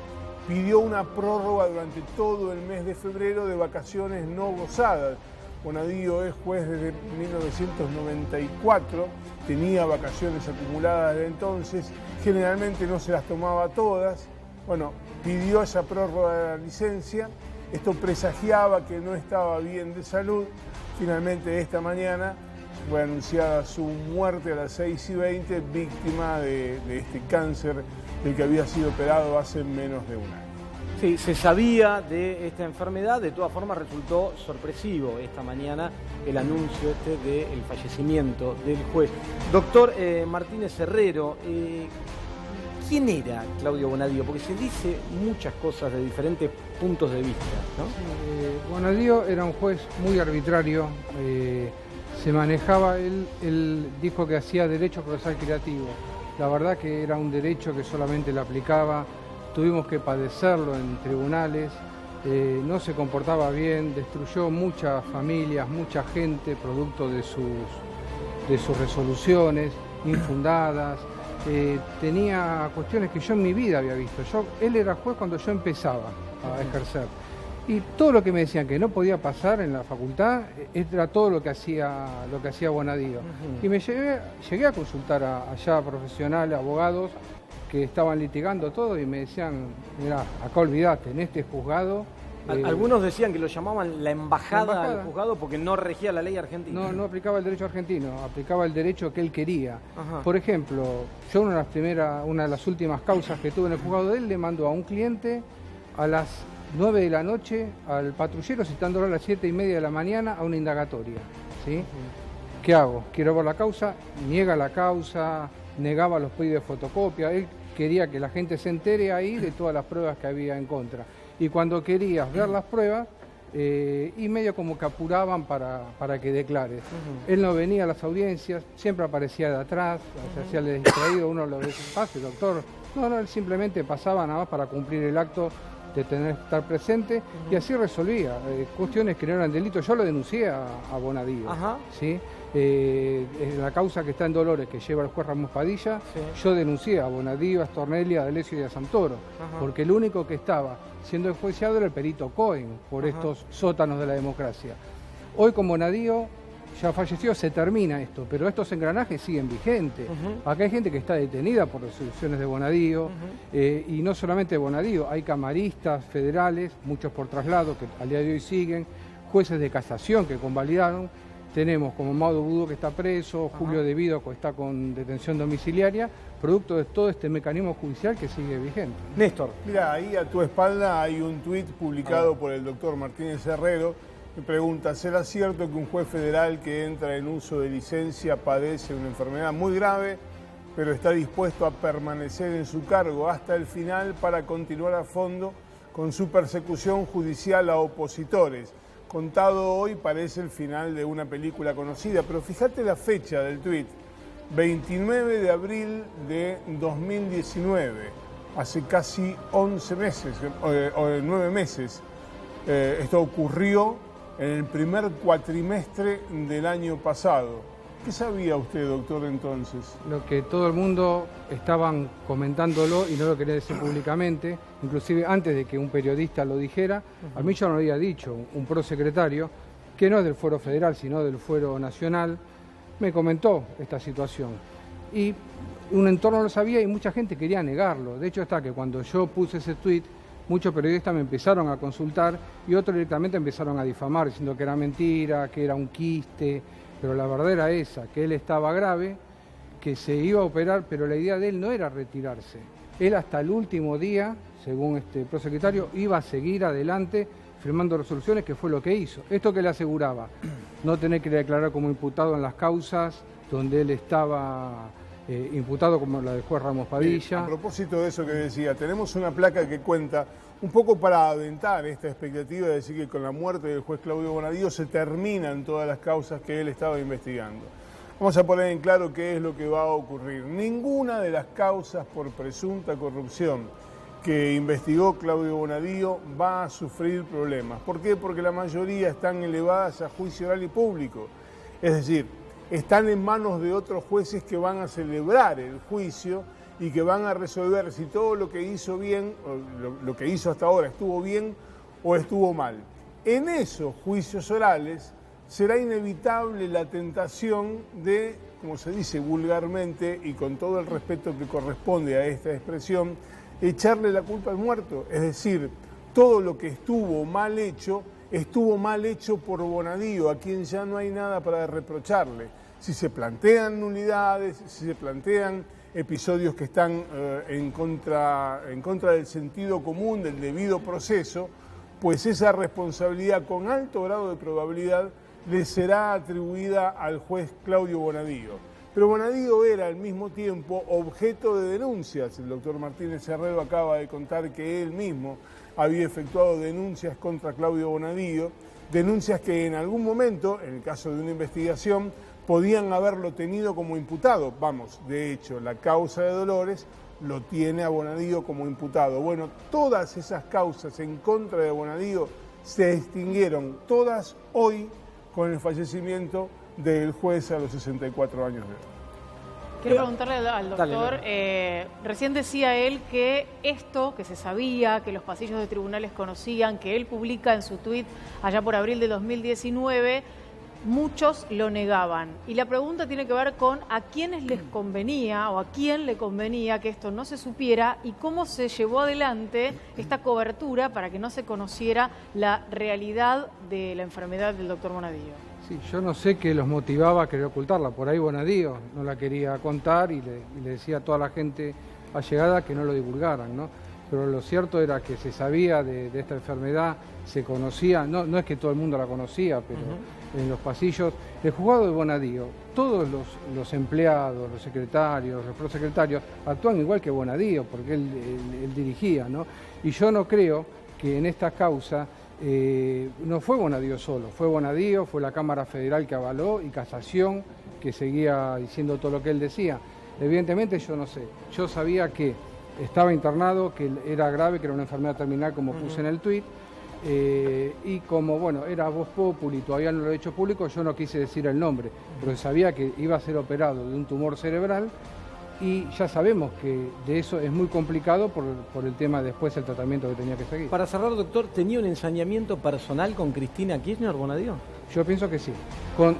Pidió una prórroga durante todo el mes de febrero de vacaciones no gozadas. Bonadío es juez desde 1994, tenía vacaciones acumuladas desde entonces, generalmente no se las tomaba todas. Bueno, pidió esa prórroga de la licencia, esto presagiaba que no estaba bien de salud. Finalmente esta mañana fue anunciada su muerte a las 6:20, víctima de este cáncer del que había sido operado hace menos de un año. Sí, se sabía de esta enfermedad, de todas formas resultó sorpresivo esta mañana el anuncio del fallecimiento del juez. Doctor Martínez Herrero, ¿quién era Claudio Bonadío? Porque se dice muchas cosas de diferentes puntos de vista, ¿no? Bonadío era un juez muy arbitrario, se manejaba, él dijo que hacía derecho procesal creativo. La verdad que era un derecho que solamente le aplicaba. Tuvimos que padecerlo en tribunales, no se comportaba bien, destruyó muchas familias, mucha gente, producto de sus resoluciones infundadas. Tenía cuestiones que yo en mi vida había visto. Él era juez cuando yo empezaba a ejercer. Y todo lo que me decían que no podía pasar en la facultad, era todo lo que hacía Bonadío. Y me llegué a consultar allá a profesionales, abogados, que estaban litigando todo, y me decían, mirá, acá olvidate, en este juzgado... Algunos decían que lo llamaban la embajada del juzgado porque no regía la ley argentina. No aplicaba el derecho argentino, aplicaba el derecho que él quería. Ajá. Por ejemplo, yo una de las últimas causas que tuve en el juzgado de él, le mandó a un cliente a las 9 de la noche al patrullero, citándolo a las 7:30 de la mañana a una indagatoria, ¿sí? ¿qué hago? Quiero ver la causa, niega la causa, negaba los pedidos de fotocopia, él quería que la gente se entere ahí de todas las pruebas que había en contra. Y cuando querías ver las pruebas, y medio como que apuraban para que declares. Él no venía a las audiencias, siempre aparecía de atrás, se hacía el distraído, uno lo decía, pase doctor. No, él simplemente pasaba nada más para cumplir el acto de estar presente y así resolvía cuestiones que no eran delitos. Yo lo denuncié a Bonadío, ¿sí? La causa que está en Dolores, que lleva el juez Ramos Padilla, yo denuncié a Bonadío, a Stornelli, a D'Alessio y a Santoro, porque el único que estaba siendo enjuiciado era el perito Cohen por estos sótanos de la democracia. Hoy con Bonadío ya falleció, se termina esto, pero estos engranajes siguen vigentes. Acá hay gente que está detenida por resoluciones de Bonadío, y no solamente de Bonadío, hay camaristas federales, muchos por traslado, que al día de hoy siguen, jueces de casación que convalidaron. Tenemos como Mauro Budo que está preso, Julio De Vido que está con detención domiciliaria, producto de todo este mecanismo judicial que sigue vigente. Néstor. Mira, ahí a tu espalda hay un tuit publicado por el doctor Martínez Herrero que pregunta, ¿será cierto que un juez federal que entra en uso de licencia padece una enfermedad muy grave, pero está dispuesto a permanecer en su cargo hasta el final para continuar a fondo con su persecución judicial a opositores? Contado hoy parece el final de una película conocida, pero fíjate la fecha del tuit, 29 de abril de 2019, hace casi 11 meses, o 9 meses. Esto ocurrió en el primer cuatrimestre del año pasado. ¿Qué sabía usted, doctor, entonces? Lo que todo el mundo estaban comentándolo y no lo quería decir públicamente, inclusive antes de que un periodista lo dijera, a mí ya me lo había dicho un prosecretario, que no es del Fuero Federal, sino del Fuero Nacional, me comentó esta situación. Y un entorno lo sabía y mucha gente quería negarlo. De hecho está que cuando yo puse ese tuit, muchos periodistas me empezaron a consultar y otros directamente empezaron a difamar, diciendo que era mentira, que era un quiste. Pero la verdad era esa, que él estaba grave, que se iba a operar, pero la idea de él no era retirarse. Él hasta el último día, según este prosecretario, iba a seguir adelante firmando resoluciones, que fue lo que hizo. Esto que le aseguraba, no tener que declarar como imputado en las causas donde él estaba imputado, como la del juez Ramos Padilla. A propósito de eso que decía, tenemos una placa que cuenta un poco para aventar esta expectativa de decir que con la muerte del juez Claudio Bonadío se terminan todas las causas que él estaba investigando. Vamos a poner en claro qué es lo que va a ocurrir. Ninguna de las causas por presunta corrupción que investigó Claudio Bonadío va a sufrir problemas. ¿Por qué? Porque la mayoría están elevadas a juicio oral y público. Es decir, están en manos de otros jueces que van a celebrar el juicio y que van a resolver si todo lo que hizo bien, o lo que hizo hasta ahora estuvo bien o estuvo mal. En esos juicios orales será inevitable la tentación de, como se dice vulgarmente y con todo el respeto que corresponde a esta expresión, echarle la culpa al muerto. Es decir, todo lo que estuvo mal hecho por Bonadío, a quien ya no hay nada para reprocharle. Si se plantean nulidades, si se plantean episodios que están en contra del sentido común, del debido proceso, pues esa responsabilidad con alto grado de probabilidad le será atribuida al juez Claudio Bonadío. Pero Bonadío era al mismo tiempo objeto de denuncias. El doctor Martínez Herrero acaba de contar que él mismo había efectuado denuncias contra Claudio Bonadío, denuncias que en algún momento, en el caso de una investigación, podían haberlo tenido como imputado. Vamos, de hecho, la causa de Dolores lo tiene a Bonadío como imputado. Bueno, todas esas causas en contra de Bonadío se extinguieron, todas hoy con el fallecimiento del juez a los 64 años de edad. Quiero preguntarle al doctor, recién decía él que esto que se sabía, que los pasillos de tribunales conocían, que él publica en su tuit allá por abril de 2019, muchos lo negaban. Y la pregunta tiene que ver con a quiénes les convenía o a quién le convenía que esto no se supiera y cómo se llevó adelante esta cobertura para que no se conociera la realidad de la enfermedad del doctor Bonadío. Sí, yo no sé qué los motivaba a querer ocultarla. Por ahí Bonadío no la quería contar y le decía a toda la gente allegada que no lo divulgaran, ¿no? pero lo cierto era que se sabía de esta enfermedad, se conocía, no es que todo el mundo la conocía, pero en los pasillos, el juzgado de Bonadío, todos los empleados, los secretarios, los prosecretarios, actúan igual que Bonadío, porque él dirigía, ¿no? Y yo no creo que en esta causa no fue Bonadío solo, fue Bonadío, fue la Cámara Federal que avaló y Casación que seguía diciendo todo lo que él decía. Evidentemente yo no sé, yo sabía que estaba internado, que era grave, que era una enfermedad terminal como puse en el tuit, y como bueno, era Voz Populi, todavía no lo he hecho público, yo no quise decir el nombre, pero sabía que iba a ser operado de un tumor cerebral y ya sabemos que de eso es muy complicado por el tema después del tratamiento que tenía que seguir. Para cerrar, doctor, ¿tenía un ensañamiento personal con Cristina Kirchner, Bonadío? Yo pienso que sí,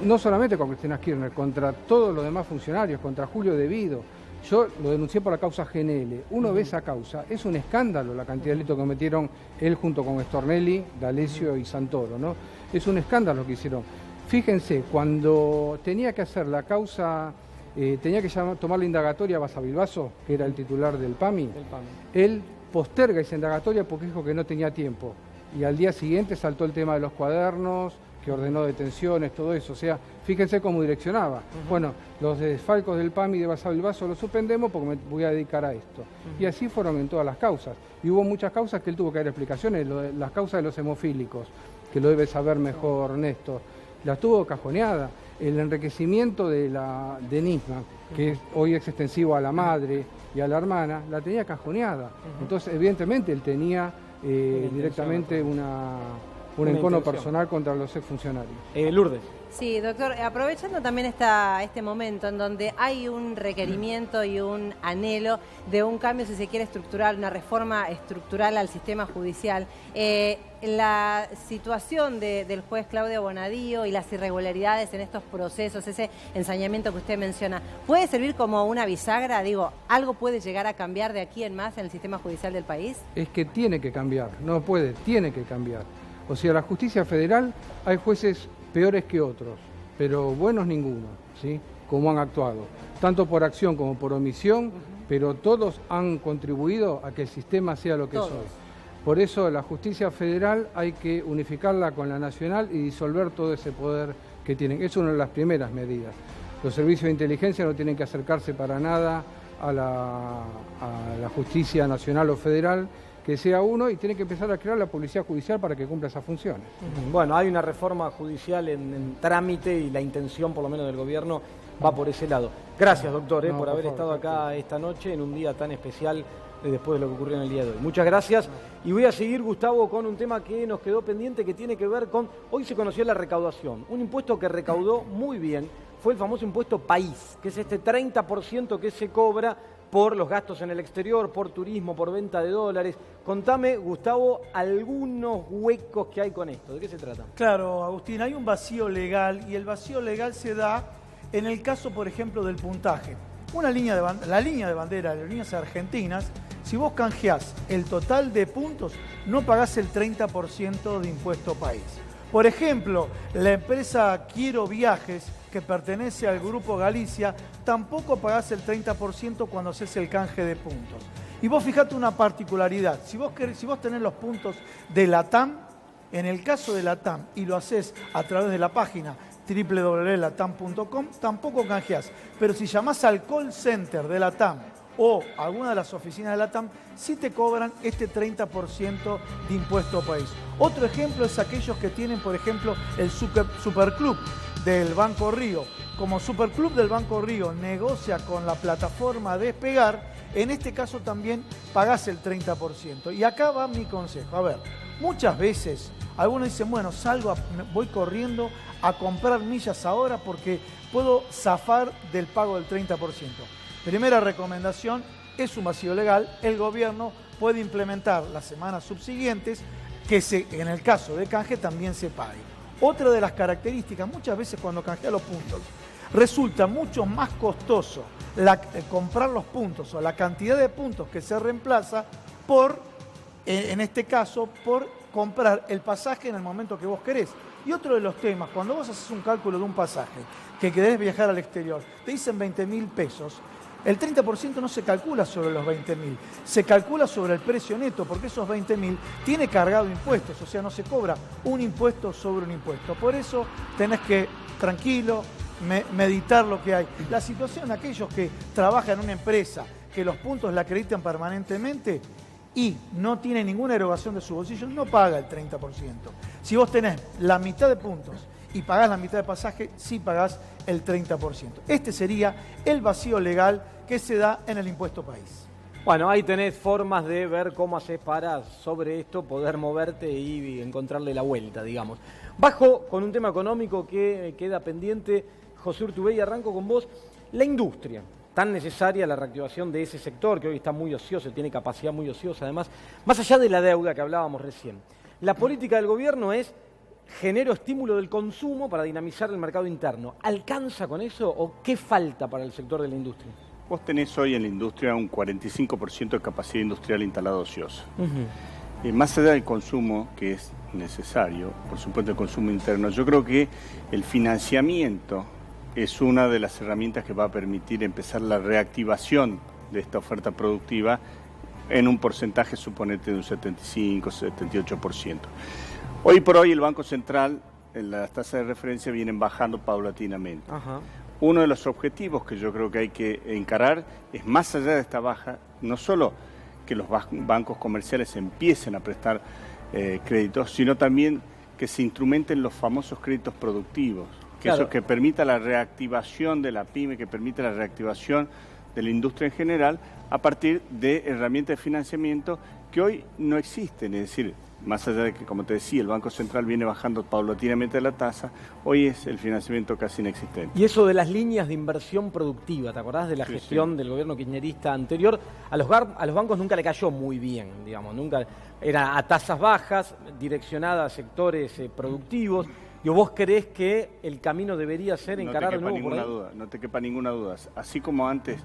no solamente con Cristina Kirchner, contra todos los demás funcionarios, contra Julio De Vido. Yo lo denuncié por la causa GNL. Uno ve esa causa, es un escándalo la cantidad de delitos que cometieron él junto con Stornelli, D'Alessio y Santoro, ¿no? Es un escándalo lo que hicieron. Fíjense, cuando tenía que hacer la causa, tenía que tomar la indagatoria a Basavilbaso, que era el titular del PAMI, él posterga esa indagatoria porque dijo que no tenía tiempo. Y al día siguiente saltó el tema de los cuadernos, que ordenó detenciones, todo eso. O sea, fíjense cómo direccionaba. Bueno, los desfalcos del PAMI de Basavilbaso los suspendemos porque me voy a dedicar a esto. Y así fueron en todas las causas. Y hubo muchas causas que él tuvo que dar explicaciones. Las causas de los hemofílicos, que lo debe saber mejor Néstor, las tuvo cajoneada. El enriquecimiento de Nisman, que hoy es extensivo a la madre y a la hermana, la tenía cajoneada. Entonces, evidentemente, él tenía directamente un encono personal contra los exfuncionarios. Lourdes. Sí, doctor, aprovechando también este momento en donde hay un requerimiento y un anhelo de un cambio, si se quiere, estructural, una reforma estructural al sistema judicial, la situación del juez Claudio Bonadío y las irregularidades en estos procesos, ese ensañamiento que usted menciona, ¿puede servir como una bisagra? Digo, ¿algo puede llegar a cambiar de aquí en más en el sistema judicial del país? Es que tiene que cambiar, no puede, tiene que cambiar. O sea, la justicia federal hay jueces peores que otros, pero buenos ninguno, ¿sí? Como han actuado, tanto por acción como por omisión, pero todos han contribuido a que el sistema sea lo que es hoy. Por eso la justicia federal hay que unificarla con la nacional y disolver todo ese poder que tienen. Es una de las primeras medidas. Los servicios de inteligencia no tienen que acercarse para nada a la justicia nacional o federal, que sea uno, y tiene que empezar a crear la policía judicial para que cumpla esas funciones. Bueno, hay una reforma judicial en trámite y la intención, por lo menos del gobierno, va por ese lado. Gracias, doctor, por haber estado acá esta noche en un día tan especial después de lo que ocurrió en el día de hoy. Muchas gracias. Y voy a seguir, Gustavo, con un tema que nos quedó pendiente, que tiene que ver con... Hoy se conoció la recaudación. Un impuesto que recaudó muy bien fue el famoso impuesto país, que es este 30% que se cobra por los gastos en el exterior, por turismo, por venta de dólares. Contame, Gustavo, algunos huecos que hay con esto. ¿De qué se trata? Claro, Agustín, hay un vacío legal y el vacío legal se da en el caso, por ejemplo, del puntaje. La línea de bandera de aerolíneas argentinas, si vos canjeás el total de puntos, no pagás el 30% de impuesto país. Por ejemplo, la empresa Quiero Viajes, que pertenece al Grupo Galicia, tampoco pagás el 30% cuando haces el canje de puntos. Y vos fijate una particularidad, si vos tenés los puntos de LATAM, en el caso de LATAM, y lo haces a través de la página www.latam.com, tampoco canjeás. Pero si llamás al call center de LATAM o alguna de las oficinas de LATAM, sí te cobran este 30% de impuesto país. Otro ejemplo es aquellos que tienen, por ejemplo, el Superclub del Banco Río. Como Superclub del Banco Río negocia con la plataforma Despegar, en este caso también pagás el 30%. Y acá va mi consejo. A ver, muchas veces algunos dicen, bueno, voy corriendo a comprar millas ahora porque puedo zafar del pago del 30%. Primera recomendación, es un vacío legal. El gobierno puede implementar las semanas subsiguientes que en el caso de canje también se pague. Otra de las características, muchas veces cuando canjea los puntos, resulta mucho más costoso comprar los puntos o la cantidad de puntos que se reemplaza en este caso, por comprar el pasaje en el momento que vos querés. Y otro de los temas, cuando vos haces un cálculo de un pasaje, que querés viajar al exterior, te dicen 20.000 pesos, El 30% no se calcula sobre los 20.000, se calcula sobre el precio neto, porque esos 20.000 tiene cargado impuestos, o sea, no se cobra un impuesto sobre un impuesto. Por eso tenés que, tranquilo, meditar lo que hay. La situación de aquellos que trabajan en una empresa, que los puntos la acreditan permanentemente y no tiene ninguna erogación de su bolsillo, no paga el 30%. Si vos tenés la mitad de puntos y pagás la mitad de pasaje, sí pagás el 30%. Este sería el vacío legal que se da en el impuesto país. Bueno, ahí tenés formas de ver cómo haces para, sobre esto, poder moverte y encontrarle la vuelta, digamos. Bajo con un tema económico que queda pendiente, José Urtubey, arranco con vos. La industria, tan necesaria la reactivación de ese sector que hoy está muy ocioso, tiene capacidad muy ociosa además, más allá de la deuda que hablábamos recién. La política del gobierno es genero estímulo del consumo para dinamizar el mercado interno. ¿Alcanza con eso o qué falta para el sector de la industria? Vos tenés hoy en la industria un 45% de capacidad industrial instalada ociosa. Más allá del consumo, que es necesario, por supuesto el consumo interno, yo creo que el financiamiento es una de las herramientas que va a permitir empezar la reactivación de esta oferta productiva en un porcentaje, suponete, de un 75-78%. Hoy por hoy el Banco Central, en las tasas de referencia vienen bajando paulatinamente. Ajá. Uno de los objetivos que yo creo que hay que encarar es, más allá de esta baja, no solo que los bancos comerciales empiecen a prestar créditos, sino también que se instrumenten los famosos créditos productivos, que claro, eso que permita la reactivación de la pyme, que permita la reactivación de la industria en general a partir de herramientas de financiamiento que hoy no existen. Es decir, más allá de que, como te decía, el Banco Central viene bajando paulatinamente la tasa, hoy es el financiamiento casi inexistente. Y eso de las líneas de inversión productiva, ¿te acordás de la gestión del gobierno kirchnerista anterior? A los bancos nunca le cayó muy bien, digamos, nunca era a tasas bajas, direccionada a sectores productivos. ¿Y vos creés que el camino debería ser encarar de nuevo por ahí? No te quepa ninguna duda. Así como antes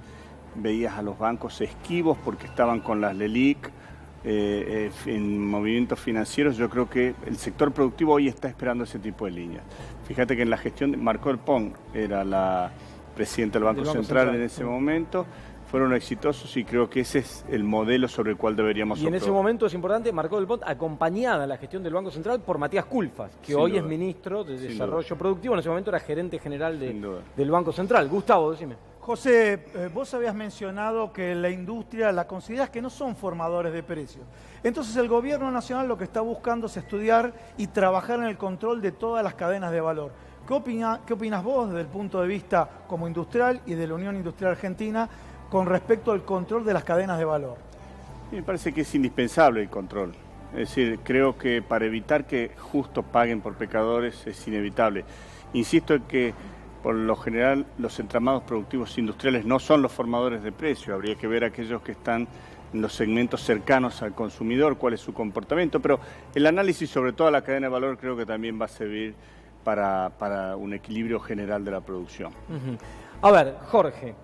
veías a los bancos esquivos porque estaban con las LELIQ, en movimientos financieros, yo creo que el sector productivo hoy está esperando ese tipo de líneas. Fíjate que en la gestión de Marco del Pont, era la presidenta del Banco Central en ese momento, fueron exitosos y creo que ese es el modelo sobre el cual deberíamos optar. Y en ese momento es importante, Marco del Pont, acompañada en la gestión del Banco Central por Matías Culfas, que hoy es ministro de Desarrollo Productivo, en ese momento era gerente general del Banco Central. Gustavo, decime. José, vos habías mencionado que la industria la considerás que no son formadores de precios. Entonces el gobierno nacional lo que está buscando es estudiar y trabajar en el control de todas las cadenas de valor. ¿Qué opinas vos desde el punto de vista como industrial y de la Unión Industrial Argentina con respecto al control de las cadenas de valor? Me parece que es indispensable el control. Es decir, creo que para evitar que justos paguen por pecadores es inevitable. Insisto en que por lo general los entramados productivos industriales no son los formadores de precio. Habría que ver aquellos que están en los segmentos cercanos al consumidor, cuál es su comportamiento. Pero el análisis sobre toda la cadena de valor creo que también va a servir para un equilibrio general de la producción. A ver, Jorge,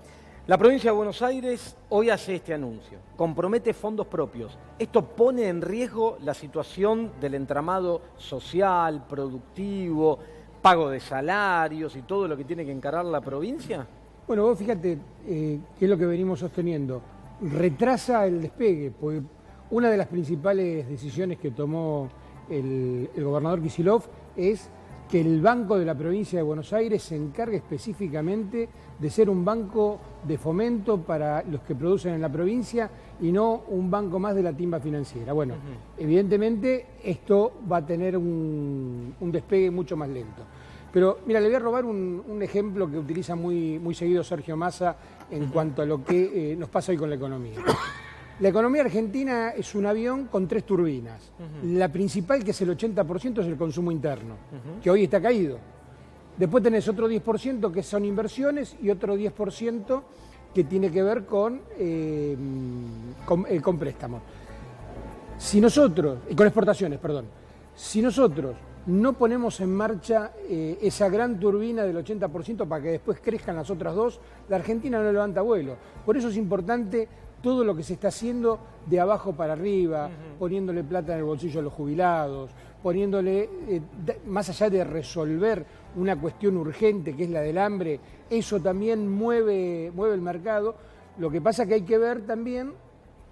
la provincia de Buenos Aires hoy hace este anuncio, compromete fondos propios. ¿Esto pone en riesgo la situación del entramado social, productivo, pago de salarios y todo lo que tiene que encarar la provincia? Bueno, vos fíjate qué es lo que venimos sosteniendo. Retrasa el despegue, porque una de las principales decisiones que tomó el gobernador Kicillof es que el Banco de la Provincia de Buenos Aires se encargue específicamente de ser un banco de fomento para los que producen en la provincia y no un banco más de la timba financiera. Bueno, evidentemente esto va a tener un despegue mucho más lento. Pero mira, le voy a robar un ejemplo que utiliza muy seguido Sergio Massa en cuanto a lo que nos pasa hoy con la economía. La economía argentina es un avión con 3 turbinas. La principal, que es el 80%, es el consumo interno, que hoy está caído. Después tenés otro 10% que son inversiones y otro 10% que tiene que ver con préstamos. Si nosotros, con exportaciones, perdón. Si nosotros no ponemos en marcha esa gran turbina del 80% para que después crezcan las otras dos, la Argentina no levanta vuelo. Por eso es importante todo lo que se está haciendo de abajo para arriba, poniéndole plata en el bolsillo a los jubilados, poniéndole, más allá de resolver una cuestión urgente que es la del hambre, eso también mueve el mercado. Lo que pasa es que hay que ver también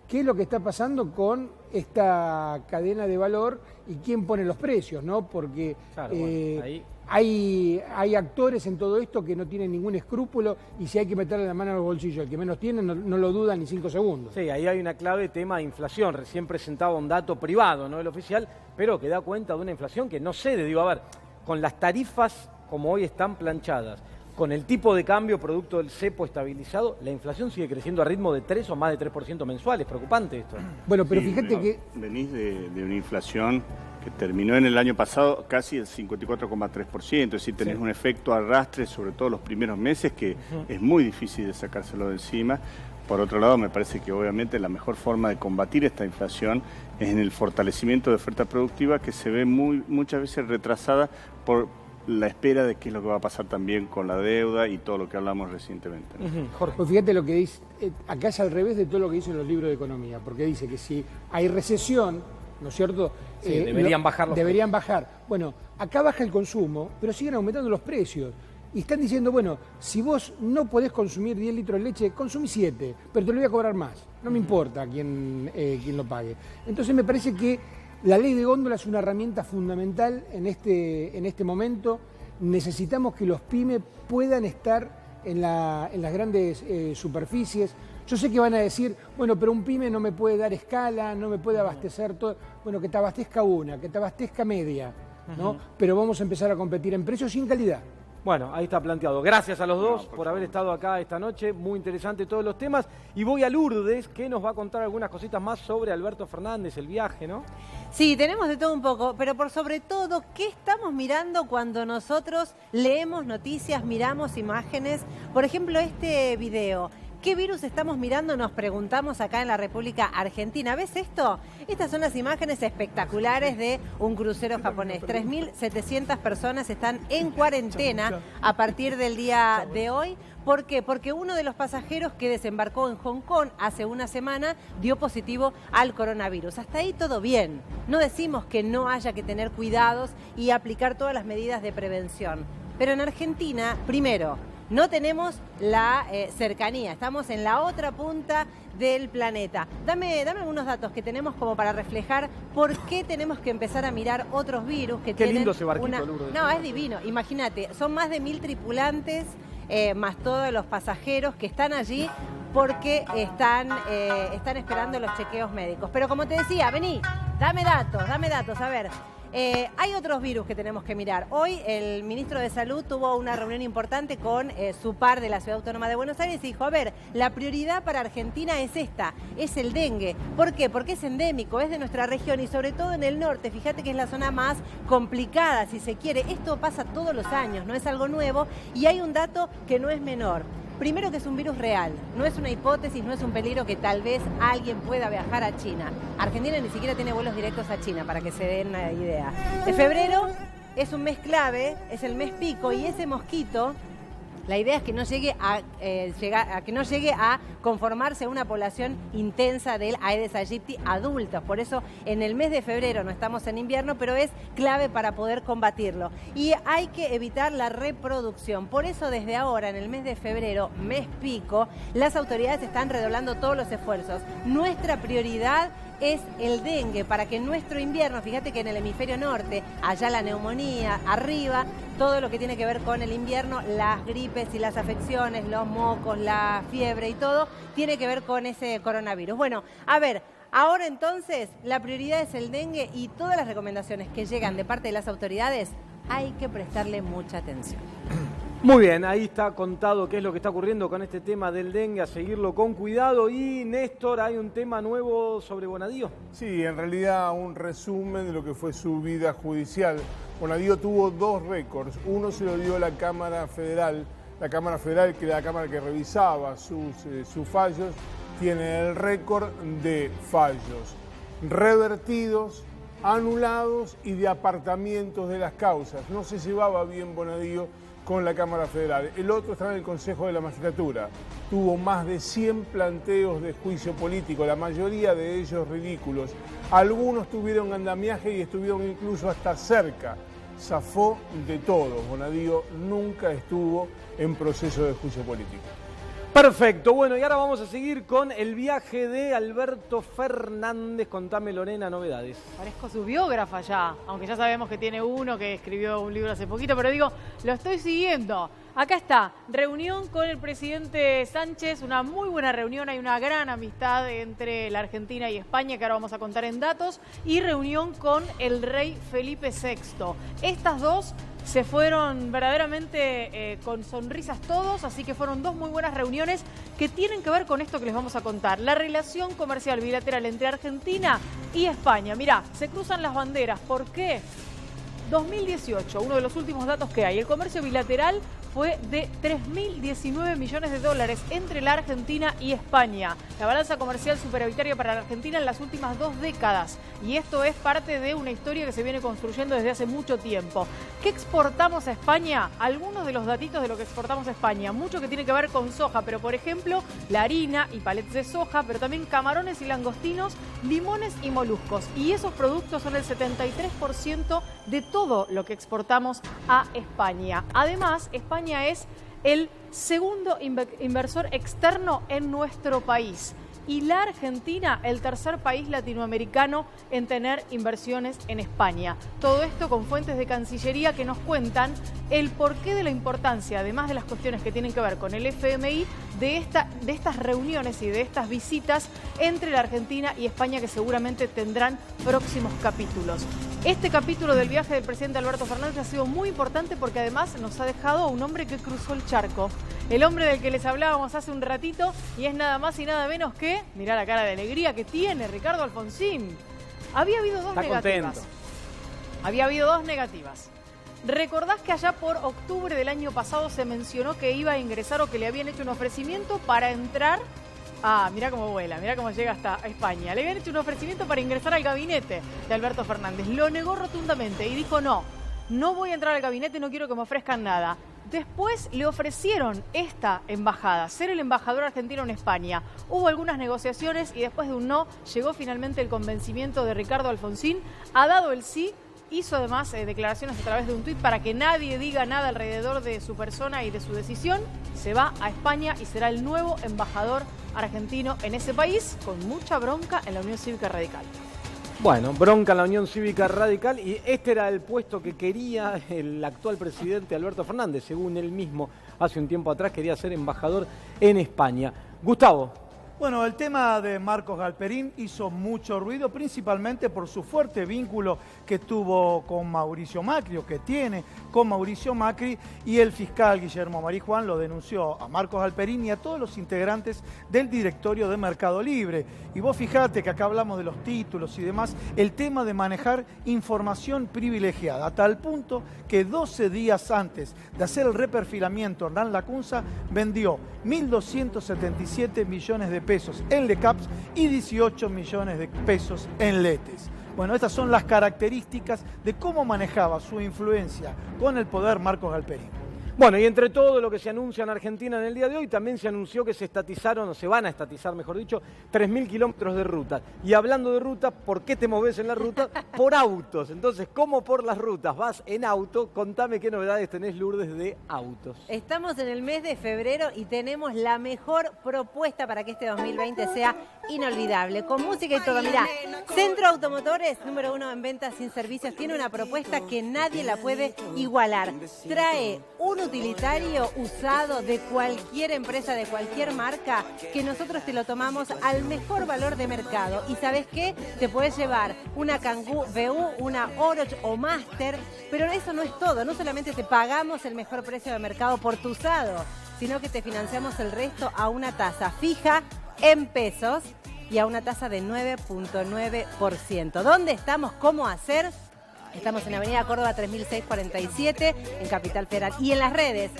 qué es lo que está pasando con esta cadena de valor y quién pone los precios, ¿no? Porque claro, bueno, ahí... hay actores en todo esto que no tienen ningún escrúpulo y si hay que meterle la mano al bolsillo, el que menos tiene no lo duda ni 5 segundos. Sí, ahí hay una clave, tema de inflación. Recién presentaba un dato privado, no el oficial, pero que da cuenta de una inflación que no cede. Digo, a ver, con las tarifas como hoy están planchadas, con el tipo de cambio producto del cepo estabilizado, la inflación sigue creciendo a ritmo de 3 o más de 3% mensuales. Preocupante esto. Bueno, pero sí, fíjate que... Venís de una inflación que terminó en el año pasado casi el 54,3%, es decir, tenés un efecto arrastre sobre todo los primeros meses que es muy difícil de sacárselo de encima. Por otro lado, me parece que obviamente la mejor forma de combatir esta inflación es en el fortalecimiento de oferta productiva que se ve muchas veces retrasada por la espera de qué es lo que va a pasar también con la deuda y todo lo que hablamos recientemente, ¿no? Jorge, pues fíjate lo que dice, acá es al revés de todo lo que dicen los libros de economía, porque dice que si hay recesión, ¿no es cierto? Sí, deberían bajar los precios. Bajar. Bueno, acá baja el consumo, pero siguen aumentando los precios. Y están diciendo, bueno, si vos no podés consumir 10 litros de leche, consumí 7, pero te lo voy a cobrar más. No me importa quién lo pague. Entonces me parece que la ley de góndola es una herramienta fundamental en este momento. Necesitamos que los pymes puedan estar en las grandes superficies. Yo sé que van a decir, bueno, pero un pyme no me puede dar escala, no me puede abastecer todo. Bueno, que te abastezca una, que te abastezca media, ¿no? Pero vamos a empezar a competir en precios y en calidad. Bueno, ahí está planteado. Gracias a los dos por haber estado acá esta noche. Muy interesante todos los temas. Y voy a Lourdes, que nos va a contar algunas cositas más sobre Alberto Fernández, el viaje, ¿no? Sí, tenemos de todo un poco, pero por sobre todo, ¿qué estamos mirando cuando nosotros leemos noticias, miramos imágenes? Por ejemplo, este video. ¿Qué virus estamos mirando? Nos preguntamos acá en la República Argentina. ¿Ves esto? Estas son las imágenes espectaculares de un crucero japonés. 3.700 personas están en cuarentena a partir del día de hoy. ¿Por qué? Porque uno de los pasajeros que desembarcó en Hong Kong hace una semana dio positivo al coronavirus. Hasta ahí todo bien. No decimos que no haya que tener cuidados y aplicar todas las medidas de prevención. Pero en Argentina, primero, no tenemos la cercanía, estamos en la otra punta del planeta. Dame algunos datos que tenemos como para reflejar por qué tenemos que empezar a mirar otros virus que tienen... Qué lindo ese barquito, Lourdes. No, es divino. Imagínate, son más de 1.000 tripulantes, más todos los pasajeros que están allí porque están esperando los chequeos médicos. Pero como te decía, vení, dame datos, a ver... hay otros virus que tenemos que mirar. Hoy el ministro de Salud tuvo una reunión importante con su par de la Ciudad Autónoma de Buenos Aires y dijo, a ver, la prioridad para Argentina es esta, es el dengue. ¿Por qué? Porque es endémico, es de nuestra región y sobre todo en el norte. Fíjate que es la zona más complicada, si se quiere. Esto pasa todos los años, no es algo nuevo y hay un dato que no es menor. Primero que es un virus real, no es una hipótesis, no es un peligro que tal vez alguien pueda viajar a China. Argentina ni siquiera tiene vuelos directos a China, para que se den una idea. De febrero es un mes clave, es el mes pico y ese mosquito... La idea es que no llegue a conformarse una población intensa del Aedes aegypti adultos. Por eso en el mes de febrero no estamos en invierno, pero es clave para poder combatirlo. Y hay que evitar la reproducción. Por eso desde ahora, en el mes de febrero, mes pico, las autoridades están redoblando todos los esfuerzos. Nuestra prioridad es el dengue, para que en nuestro invierno, fíjate que en el hemisferio norte, allá la neumonía, arriba, todo lo que tiene que ver con el invierno, las gripes y las afecciones, los mocos, la fiebre y todo, tiene que ver con ese coronavirus. Bueno, a ver, ahora entonces la prioridad es el dengue y todas las recomendaciones que llegan de parte de las autoridades hay que prestarle mucha atención. Muy bien, ahí está contado qué es lo que está ocurriendo con este tema del dengue, a seguirlo con cuidado. Y Néstor, hay un tema nuevo sobre Bonadío. Sí, en realidad un resumen de lo que fue su vida judicial. Bonadío tuvo 2 récords, uno se lo dio la Cámara Federal, que era la Cámara que revisaba sus fallos, tiene el récord de fallos revertidos, anulados y de apartamientos de las causas. No se llevaba bien Bonadío con la Cámara Federal. El otro estaba en el Consejo de la Magistratura. Tuvo más de 100 planteos de juicio político, la mayoría de ellos ridículos. Algunos tuvieron andamiaje y estuvieron incluso hasta cerca. Zafó de todo. Bonadío nunca estuvo en proceso de juicio político. Perfecto, bueno, y ahora vamos a seguir con el viaje de Alberto Fernández. Contame, Lorena, novedades. Parezco su biógrafa ya, aunque ya sabemos que tiene uno que escribió un libro hace poquito, pero digo, lo estoy siguiendo. Acá está, reunión con el presidente Sánchez, una muy buena reunión, hay una gran amistad entre la Argentina y España, que ahora vamos a contar en datos, y reunión con el rey Felipe VI. Estas dos se fueron verdaderamente con sonrisas todos, así que fueron dos muy buenas reuniones que tienen que ver con esto que les vamos a contar. La relación comercial bilateral entre Argentina y España. Mirá, se cruzan las banderas. ¿Por qué? 2018, uno de los últimos datos que hay. El comercio bilateral fue de 3.019 millones de dólares entre la Argentina y España. La balanza comercial superavitaria para la Argentina en las últimas 2 décadas. Y esto es parte de una historia que se viene construyendo desde hace mucho tiempo. ¿Qué exportamos a España? Algunos de los datitos de lo que exportamos a España. Mucho que tiene que ver con soja, pero por ejemplo, la harina y palets de soja, pero también camarones y langostinos, limones y moluscos. Y esos productos son el 73% de todo lo que exportamos a España. Además, España es el segundo inversor externo en nuestro país y la Argentina el tercer país latinoamericano en tener inversiones en España. Todo esto con fuentes de Cancillería que nos cuentan el porqué de la importancia, además de las cuestiones que tienen que ver con el FMI, de estas reuniones y de estas visitas entre la Argentina y España que seguramente tendrán próximos capítulos. Este capítulo del viaje del presidente Alberto Fernández ha sido muy importante porque además nos ha dejado a un hombre que cruzó el charco. El hombre del que les hablábamos hace un ratito y es nada más y nada menos que, mirá la cara de alegría que tiene Ricardo Alfonsín. Había habido dos negativas. Había habido dos negativas. ¿Recordás que allá por octubre del año pasado se mencionó que iba a ingresar o que le habían hecho un ofrecimiento para entrar? Ah, mirá cómo vuela, mirá cómo llega hasta España. Le habían hecho un ofrecimiento para ingresar al gabinete de Alberto Fernández. Lo negó rotundamente y dijo no voy a entrar al gabinete, no quiero que me ofrezcan nada. Después le ofrecieron esta embajada, ser el embajador argentino en España. Hubo algunas negociaciones y después de un no, llegó finalmente el convencimiento de Ricardo Alfonsín. Ha dado el sí, hizo además declaraciones a través de un tuit para que nadie diga nada alrededor de su persona y de su decisión. Se va a España y será el nuevo embajador argentino en ese país, con mucha bronca en la Unión Cívica Radical. Bueno, bronca en la Unión Cívica Radical y este era el puesto que quería el actual presidente Alberto Fernández. Según él mismo, hace un tiempo atrás quería ser embajador en España. Gustavo. Bueno, el tema de Marcos Galperín hizo mucho ruido, principalmente por su fuerte vínculo que tuvo con Mauricio Macri, o que tiene con Mauricio Macri, y el fiscal Guillermo Marijuán lo denunció a Marcos Galperín y a todos los integrantes del directorio de Mercado Libre. Y vos fijate que acá hablamos de los títulos y demás, el tema de manejar información privilegiada, a tal punto que 12 días antes de hacer el reperfilamiento, Hernán Lacunza vendió 1.277 millones de pesos en LECAPS y 18 millones de pesos en LETES. Bueno, estas son las características de cómo manejaba su influencia con el poder Marcos Galperín. Bueno, y entre todo lo que se anuncia en Argentina en el día de hoy, también se anunció que se estatizaron, o se van a estatizar, mejor dicho, 3.000 kilómetros de ruta. Y hablando de ruta, ¿por qué te moves en la ruta? Por autos. Entonces, ¿cómo por las rutas? Vas en auto. Contame qué novedades tenés, Lourdes, de autos. Estamos en el mes de febrero y tenemos la mejor propuesta para que este 2020 sea inolvidable. Con música y todo. Mirá, Centro Automotores, número 1 en ventas sin servicios, tiene una propuesta que nadie la puede igualar. Trae un utilitario usado de cualquier empresa, de cualquier marca, que nosotros te lo tomamos al mejor valor de mercado. ¿Y sabes qué? Te puedes llevar una Kangoo VU, una Oroch o Master, pero eso no es todo. No solamente te pagamos el mejor precio de mercado por tu usado, sino que te financiamos el resto a una tasa fija en pesos y a una tasa de 9.9%. ¿Dónde estamos? ¿Cómo hacer? Estamos en Avenida Córdoba 3647, en Capital Federal. Y en las redes,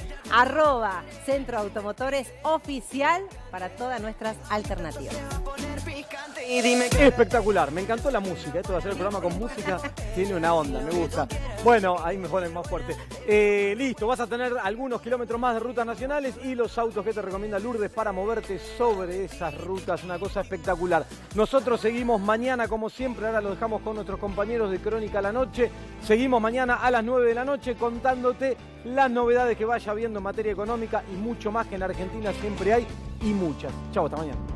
@Centro Automotores Oficial para todas nuestras alternativas. Espectacular, me encantó la música. Esto de hacer el programa con música tiene una onda, me gusta. Bueno, ahí me ponen más fuerte. Listo, vas a tener algunos kilómetros más de rutas nacionales y los autos que te recomienda Lourdes para moverte sobre esas rutas. Una cosa espectacular. Nosotros seguimos mañana, como siempre. Ahora lo dejamos con nuestros compañeros de Crónica a la Noche. Seguimos mañana a las 9 de la noche contándote las novedades que vaya habiendo en materia económica y mucho más, que en Argentina siempre hay y muchas. Chau, hasta mañana.